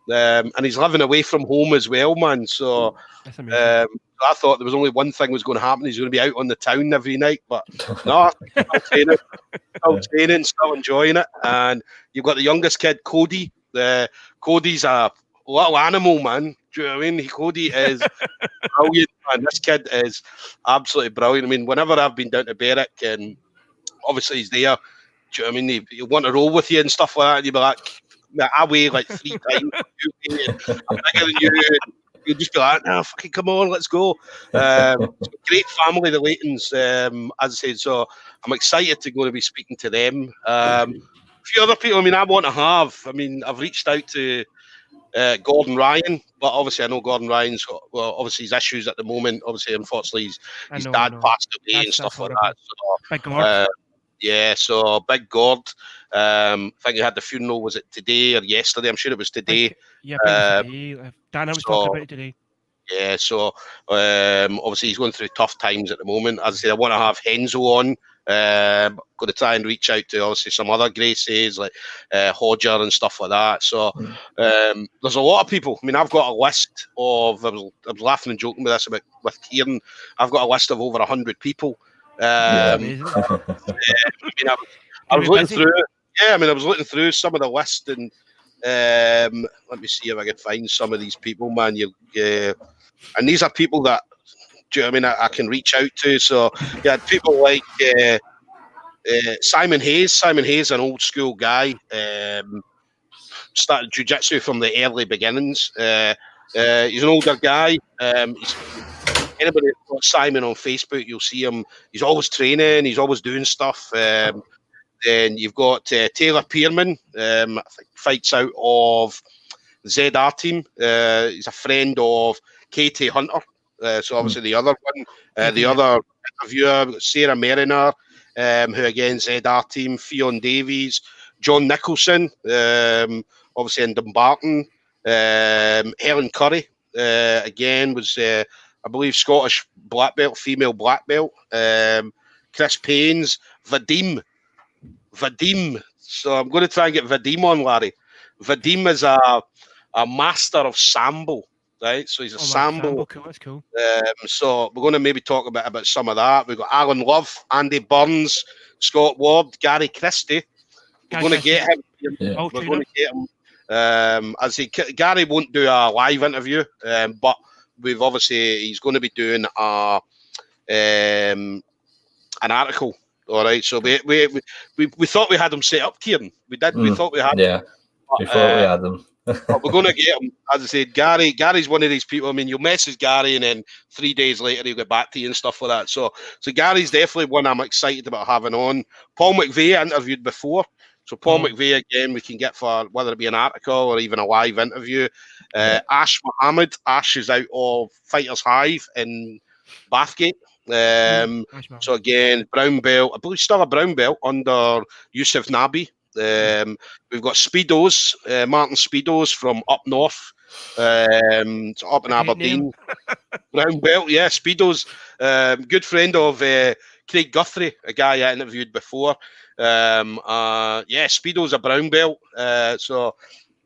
And he's living away from home as well, man. So I thought there was only one thing was going to happen. He's going to be out on the town every night. But no, still training, still enjoying it. And you've got the youngest kid, Cody. Cody's a little animal, man. Do you know what I mean? Cody is brilliant, man. This kid is absolutely brilliant. I mean, whenever I've been down to Berwick and obviously he's there, do you know what I mean? He'll want to roll with you and stuff like that. And you'll be like, I weigh like 3 times. I'm bigger than you. You'll just be like, no, fucking come on, let's go. Great family, the Leightons, as I said. So I'm excited to go to be speaking to them. A few other people, I've reached out to Gordon Ryan, but obviously I know Gordon Ryan's got, obviously his issues at the moment. Obviously, unfortunately, his dad passed away and stuff like that. So, Big Gord. So Big Gord. I think he had the funeral, was it today or yesterday? I'm sure it was today. Yeah, I think it was today. Dan, I was talking about it today. Yeah, so obviously he's going through tough times at the moment. As I said, I want to have Henzo on Going to try and reach out to obviously some other Gracies like Hodger and stuff like that. So there's a lot of people. I mean, I've got a list of. I was laughing and joking with this with Kieran. I've got a list of over 100 people. Amazing. I was looking through. Yeah, I mean, I was looking through some of the list, and let me see if I can find some of these people, man. And these are people that, do you know what I mean, I can reach out to. So yeah, people like Simon Hayes. Simon Hayes, an old school guy, started jiu-jitsu from the early beginnings. He's an older guy. Anybody that's got Simon on Facebook, you'll see him. He's always training. He's always doing stuff. Then you've got Taylor Pearman. I think fights out of the ZR team. He's a friend of KT Hunter. So obviously the other one, the other interviewer, we've got Sarah Mariner, who again ZR team. Fionn Davies, John Nicholson, obviously in Dumbarton. Helen Curry, again was I believe Scottish black belt, female black belt. Chris Paynes, Vadim. So I'm going to try and get Vadim on, Larry. Vadim is a master of Sambo, right? So he's a Sambo. Cool. That's cool. So we're going to maybe talk about some of that. We've got Alan Love, Andy Burns, Scott Ward, Gary Christie. We're going to get him. Yeah. We're going to get him. As Gary won't do a live interview, but he's going to be doing an article. All right, so we thought we had him set up, Kieran. We did. We thought we had. Yeah, we thought we had them. But we're going to get him. As I said, Gary's one of these people. I mean, you'll message Gary, and then 3 days later he'll get back to you and stuff like that. So Gary's definitely one I'm excited about having on. Paul McVeigh I interviewed before. So Paul McVeigh again, we can get for whether it be an article or even a live interview. Ash Mohammed. Ash is out of Fighters Hive in Bathgate. So again, brown belt. I believe still a brown belt under Yusuf Nabi. We've got Speedos, Martin Speedos from up north, so up in Aberdeen. Brown belt, yeah, Speedos. Good friend of Craig Guthrie, a guy I interviewed before. Speedo's a brown belt. So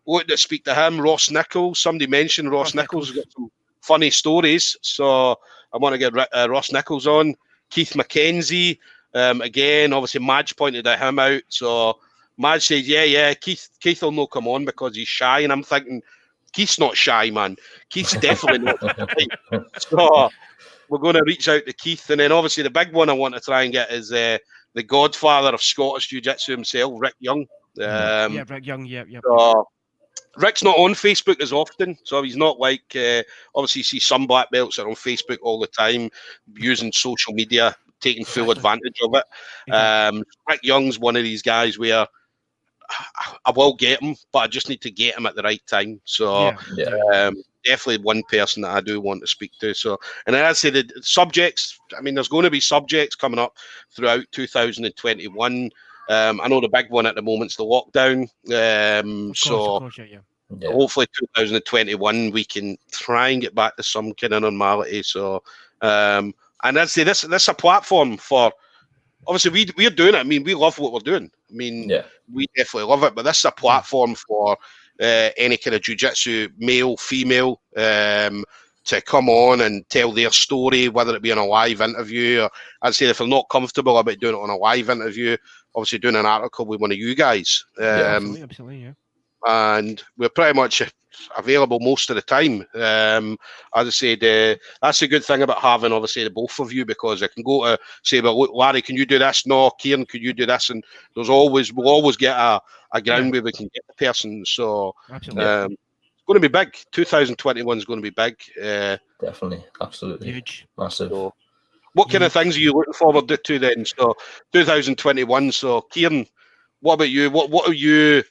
looking to speak to him. Ross Nichols. Somebody mentioned Ross Nichols has got some funny stories. So I want to get Ross Nichols on. Keith McKenzie. Again, obviously Madge pointed him out. So Madge said, yeah, Keith will not come on because he's shy. And I'm thinking, Keith's not shy, man. Keith's definitely not shy. So we're going to reach out to Keith. And then obviously the big one I want to try and get is the godfather of Scottish Jiu-Jitsu himself, Rick Young. Rick Young, yeah. So Rick's not on Facebook as often, so he's not like, obviously you see some black belts that are on Facebook all the time, using social media, taking full advantage of it. Rick Young's one of these guys where I will get him, but I just need to get him at the right time. So definitely one person that I do want to speak to. So, and I'd say the subjects, I mean, there's going to be subjects coming up throughout 2021. I know the big one at the moment is the lockdown. Hopefully 2021 we can try and get back to some kind of normality. So, and I'd say this is a platform for, obviously we're doing it. I mean, we love what we're doing. I mean, we definitely love it, but this is a platform for any kind of jiu-jitsu, male, female, to come on and tell their story, whether it be on a live interview, or I'd say if they're not comfortable about doing it on a live interview, obviously doing an article with one of you guys. Absolutely, yeah. And we're pretty much available most of the time. As I said, that's a good thing about having obviously the both of you, because I can go to say, well, look, Larry, can you do this? No, Kieran, could you do this? And we'll always get a ground where we can get the person. So it's going to be big. 2021 is going to be big. Definitely, absolutely, huge, massive. So, what kind of things are you looking forward to then? So 2021. So Kieran, what about you? What are you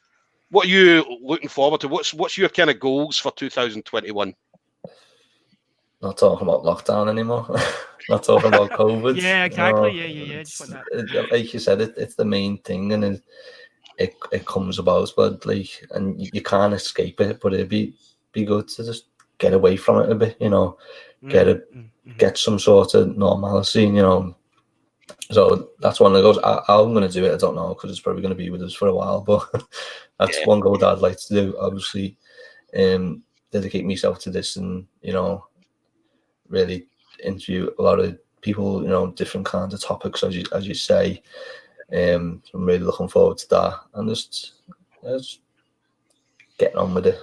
looking forward to? What's your kind of goals for 2021? Not talking about lockdown anymore. Not talking about COVID. Yeah, exactly. Yeah. Just want that. Like you said, it's the main thing, and it comes about, but like, and you can't escape it. But it'd be good to just get away from it a bit, get some sort of normalcy, So that's one that goes. I'm going to do it. I don't know, because it's probably going to be with us for a while, but that's one goal that I'd like to do. Obviously, dedicate myself to this, and really interview a lot of people, different kinds of topics, as you say. So I'm really looking forward to that, and just getting on with it,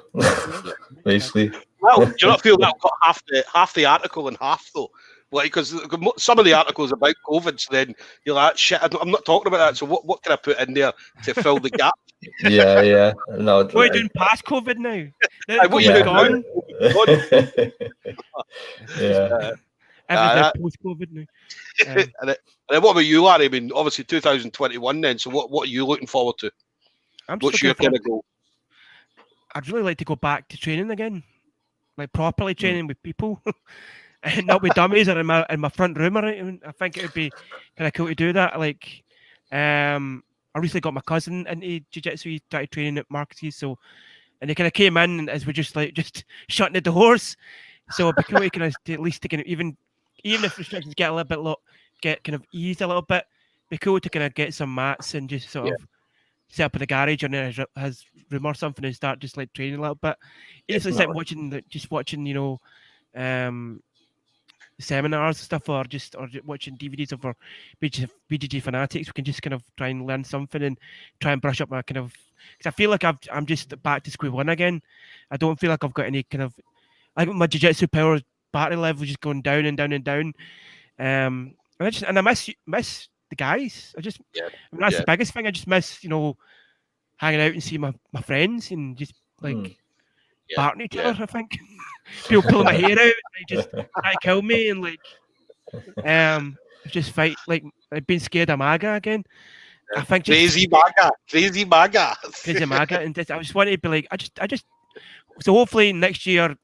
basically. Well, do you not feel that I've got half the article and half though? Like, because some of the articles about COVID, so then you're like, shit, I'm not talking about that. So what can I put in there to fill the gap? Yeah. No, what are you doing past COVID now? What you gone? Yeah. Everything post COVID now. And then what about you, Larry? I mean, obviously 2021 then. So what are you looking forward to? What's your kind of goal? I'd really like to go back to training again, like properly training with people. And not with dummies or in my front room or anything. I think it would be kind of cool to do that. Like, I recently got my cousin into jiu-jitsu. He started training at Marcus's, and they kind of came in as we're just shutting the doors. So it'd be cool to kind of at least even if restrictions get a little bit get kind of eased a little bit. Be cool to kind of get some mats and just sort of set up in the garage or his room or something and start just like training a little bit. It's like watching seminars and stuff, or watching DVDs of our BJJ fanatics. We can just kind of try and learn something and try and brush up my kind of, because I feel like I'm just back to square one again. I don't feel like I've got any kind of, I got my jiu-jitsu power battery level just going down and down and down. And I miss the guys. That's the biggest thing. I just miss hanging out and seeing my friends and just like barting each other. I think people pulling my hair out, they just try to kill me and just fight like being scared of MAGA again. I think crazy MAGA, and I just wanted to be like, I just. So hopefully next year,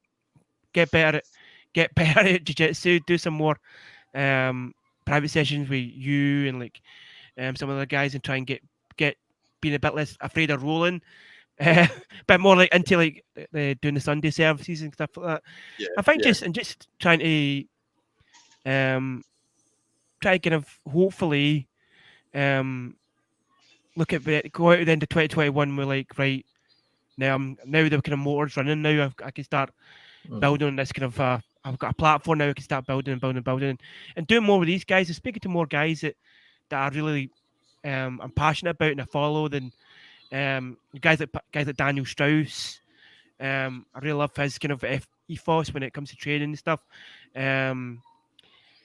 get better at jiu-jitsu, do some more private sessions with you and some of the guys, and try and get being a bit less afraid of rolling. Bit more like into doing the Sunday services and stuff like that. I think just trying to try kind of hopefully look at it, go out then to 2021. We're like, right now the kind of motor's running now. I can start building on this kind of. I've got a platform now. I can start building and doing more with these guys and speaking to more guys that are really I'm passionate about and I follow. Then guys like Daniel Strauss. I really love his kind of ethos when it comes to training and stuff.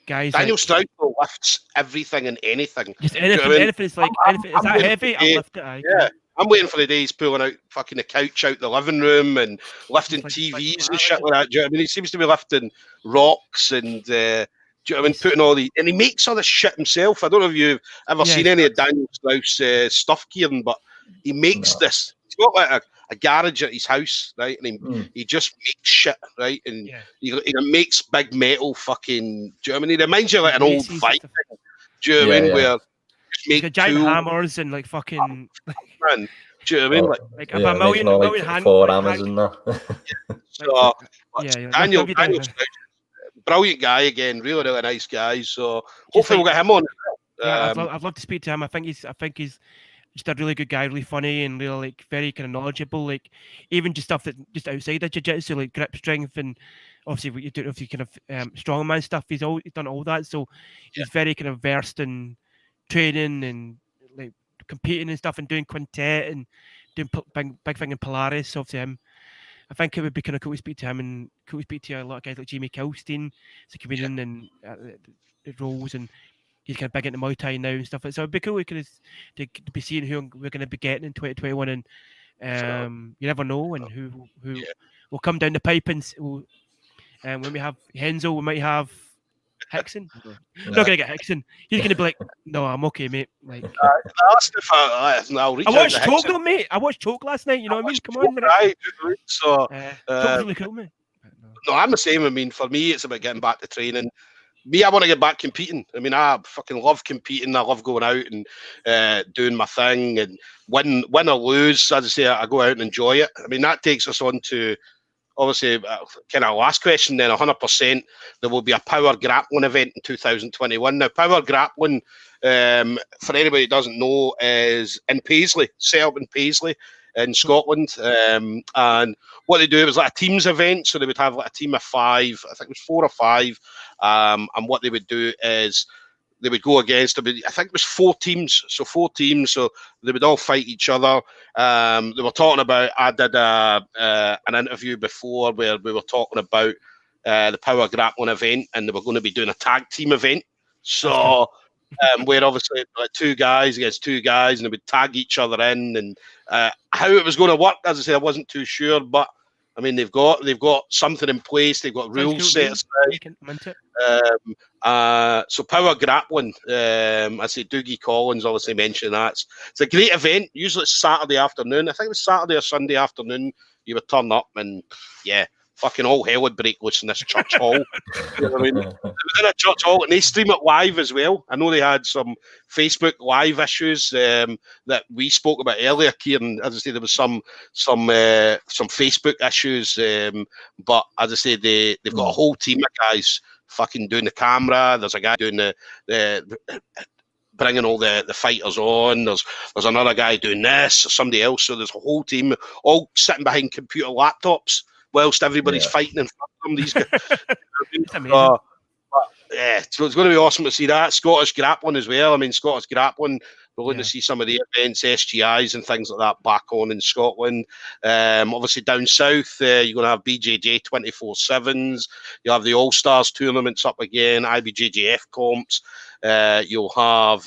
Guys, Daniel Strauss lifts everything and anything. Just anything. Anything is like anything. Is that heavy? I lift it. Yeah. I'm waiting for the day he's pulling out fucking the couch out the living room and lifting TVs and shit like that. Do you know what I mean? He seems to be lifting rocks and do you know what I mean? Putting all the, and he makes all this shit himself. I don't know if you've ever seen any of Daniel Strauss stuff, Kieran, but he makes this. He's got like a garage at his house, right? And he just makes shit, right? And he makes big metal fucking. Do you know what I mean? He reminds you of like an old fight. Do you know what I mean? Where make giant hammers and like fucking. Man, do you know what I mean? Like about a million hand. Four hammers in there. So Daniel, brilliant guy again, really nice guy. So hopefully we'll get him on. I'd love to speak to him. I think he's just a really good guy, really funny and really like very kind of knowledgeable. Like even just stuff that just outside of jiu-jitsu, like grip strength and obviously what you do if you kind of strongman stuff. He's done all that, so he's very kind of versed in training and like competing and stuff and doing quintet and doing big thing in Polaris. So obviously him, I think it would be kind of cool to speak to him and cool to speak to a lot of guys like Jamie Kilstein, as a comedian and the roles, and he's kind of big into Muay Thai now and stuff. So it'd be cool to be seeing who we're going to be getting in 2021, and you never know, and who will come down the pipe and when we have Henzo, we might have Hickson. Not going to get Hickson. He's going to be like, no, I'm okay, mate. Like, I'll reach I watched Choke though, mate. I watched Choke last night. You know what I mean? Come on, right? So Choke's really cool, mate. No, I'm the same. I mean, for me, it's about getting back to training. Me, I want to get back competing. I mean, I fucking love competing. I love going out and doing my thing, and win or lose, as I say, I go out and enjoy it. I mean, that takes us on to obviously, kind of last question then, 100%, there will be a power grappling event in 2021. Now, power grappling, for anybody who doesn't know, is in Paisley, set up in Paisley in Scotland. And what they do, it was like a teams event, so they would have like a team of 5, I think it was 4 or 5, and what they would do is they would go against, I think it was 4 teams, so they would all fight each other. They were talking about, I did an interview before where we were talking about the power grappling event, and they were going to be doing a tag team event. So where obviously like 2 guys against 2 guys, and they would tag each other in, and how it was going to work, as I said, I wasn't too sure, but I mean, they've got something in place. They've got rules set aside. So power grappling, I say Doogie Collins obviously mentioned that. It's a great event. Usually it's Saturday afternoon. I think it was Saturday or Sunday afternoon. You would turn up and fucking all hell would break loose in this church hall. You know what I mean? It was in a church hall, and they stream it live as well. I know they had some Facebook live issues that we spoke about earlier, Kieran. As I say, there was some Facebook issues, but as I say, they've got a whole team of guys fucking doing the camera. There's a guy doing the bringing all the fighters on. There's another guy doing this, somebody else. So there's a whole team all sitting behind computer laptops whilst everybody's fighting in front of them. These guys. So it's going to be awesome to see that. Scottish grappling as well. I mean, Scottish grappling, we're going to see some of the events, SGIs and things like that back on in Scotland. Obviously down south, you're going to have BJJ 24/7s. You'll have the All-Stars tournaments up again, IBJJF comps. You'll have...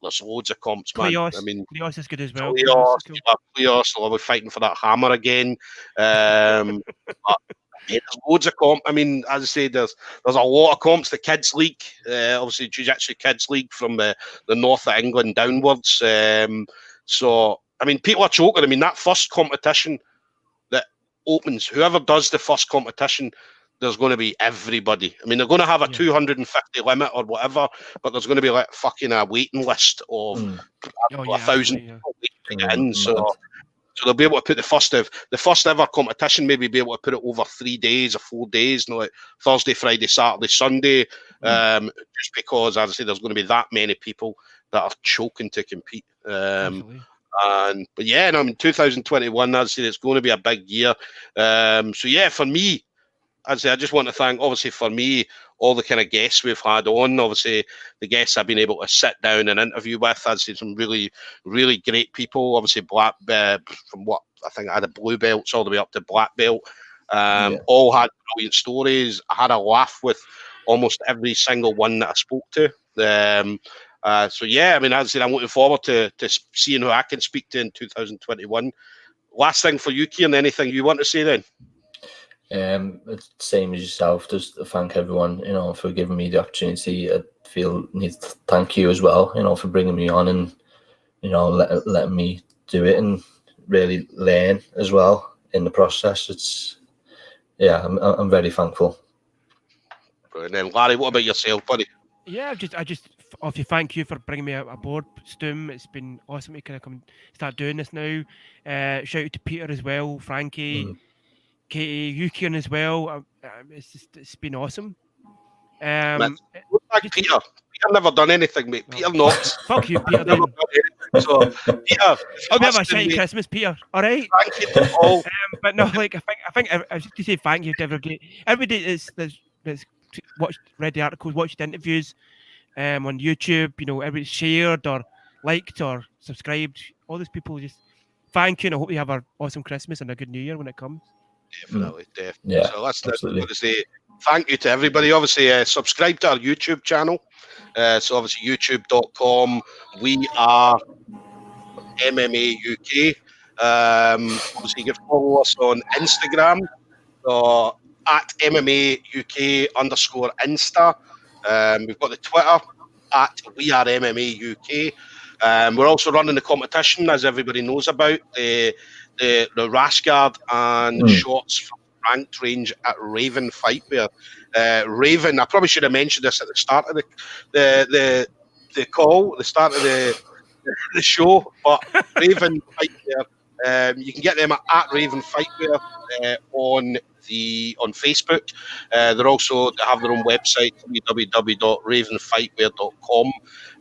there's loads of comps, man. I mean, Cleos is good as well. Cleos, they'll be fighting for that hammer again. There's loads of comp. I mean, as I say, there's a lot of comps. The Kids League, obviously Jiu-Jitsu Kids League from the north of England downwards. So, I mean, people are choking. I mean, that first competition that opens, whoever does the first competition, there's going to be everybody. I mean, they're going to have a 250 limit or whatever, but there's going to be like fucking a waiting list of 1,000 people to get in. So they'll be able to put the first ever competition, maybe be able to put it over 3 days or 4 days, like Thursday, Friday, Saturday, Sunday, just because, as I say, there's going to be that many people that are choking to compete. But yeah, I mean, 2021, as I say, it's going to be a big year. So yeah, for me, as I say, I just want to thank, obviously, for me, all the kind of guests we've had on. Obviously, the guests I've been able to sit down and interview with. I'd say some really, really great people. Obviously, from what I think I had, a blue belts all the way up to black belt. All had brilliant stories. I had a laugh with almost every single one that I spoke to. So yeah, I mean, as I said, I'm looking forward to seeing who I can speak to in 2021. Last thing for you, Kieran, anything you want to say then? It's the same as yourself. Just to thank everyone, for giving me the opportunity. I feel need to thank you as well, for bringing me on and, letting me do it and really learn as well in the process. I'm very thankful. And then Larry, what about yourself, buddy? Yeah, I just obviously thank you for bringing me aboard, Stoom. It's been awesome to kind of come start doing this now. Shout out to Peter as well, Frankie. Katie, Yukian as well. It's been awesome. Peter. Peter never done anything, mate. Peter not. Fuck you, Peter. Never done anything. So, Peter, I'll have a shitty Christmas, Peter. All right. Thank you to all. But no, like I think I was just to say thank you to everybody. Everybody that's watched, read the articles, watched the interviews on YouTube. Everybody shared or liked or subscribed. All those people, just thank you, and I hope you have an awesome Christmas and a good New Year when it comes. Definitely. Yeah, so that's what to say. Thank you to everybody. Obviously, subscribe to our YouTube channel. So obviously, youtube.com. We are MMA UK. Obviously, you can follow us on Instagram. At MMA UK _Insta. We've got the Twitter at We Are MMA UK. We're also running the competition, as everybody knows about, the Rashguard and shots from ranked range at Raven fight. Where Raven, I probably should have mentioned this at the start of the call, the start of the show, but Raven fight there You can get them at Raven Fightwear on Facebook. They're also, they have their own website, www.ravenfightwear.com,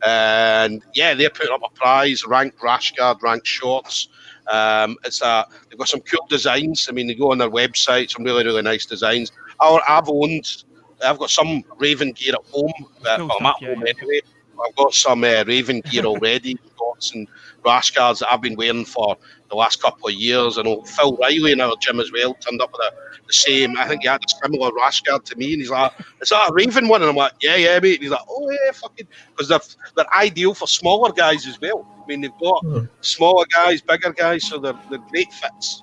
and yeah, they're putting up a prize, ranked rash guard, ranked shorts. They've got some cool designs. I mean, they go on their website, some really nice designs. I've got some Raven gear at home. Cool I'm at stuff, home anyway. I've got some Raven gear already, shorts and rash guards that I've been wearing for the last couple of years. I know Phil Riley in our gym as well turned up with the same. I think he had a similar rash guard to me, and he's like, "Is that a Raven one?" And I'm like, "Yeah, mate." And he's like, "Oh yeah, fucking," because they're ideal for smaller guys as well. I mean, they've got smaller guys, bigger guys, so they're great fits.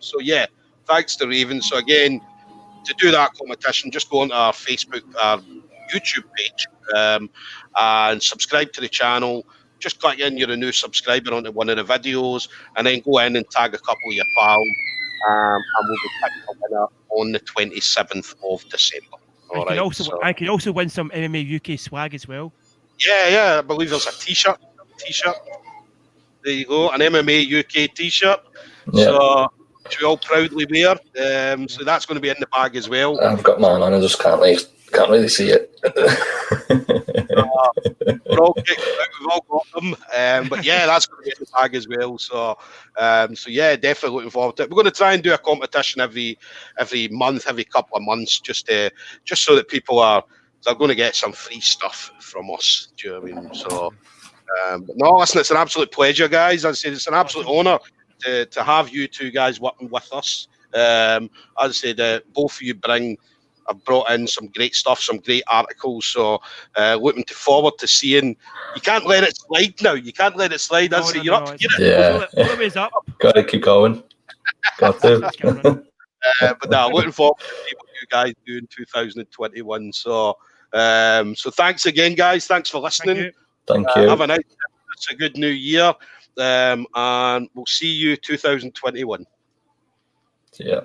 So yeah, thanks to Raven. So again, to do that competition, just go onto our Facebook, our YouTube page, and subscribe to the channel. Just click in, you're a new subscriber onto one of the videos, and then go in and tag a couple of your pals, and we'll be picking a winner on the 27th of December. I can also win some MMA UK swag as well. Yeah, I believe there's a t-shirt. There you go, an MMA UK t-shirt. Yeah. So which we all proudly wear. So that's going to be in the bag as well. I've got mine on, I just can't really see it. We've all got them. But yeah, that's going to be in the bag as well. So yeah, definitely looking forward to it. We're going to try and do a competition every month, every couple of months, just so that people they're going to get some free stuff from us. Do you know what I mean? So, but no, listen, it's an absolute pleasure, guys. As I said, it's an absolute honour to have you two guys working with us. As I said, both of you have brought in some great stuff, some great articles. So looking forward to seeing. You can't let it slide now. You can't let it slide. As I say, you're up. Yeah. Always up. Got to keep going. Got to. But no, looking forward to see what you guys do in 2021. So thanks again, guys. Thanks for listening. Thank you. Have a nice. It's a good new year. And we'll see you 2021. Yeah.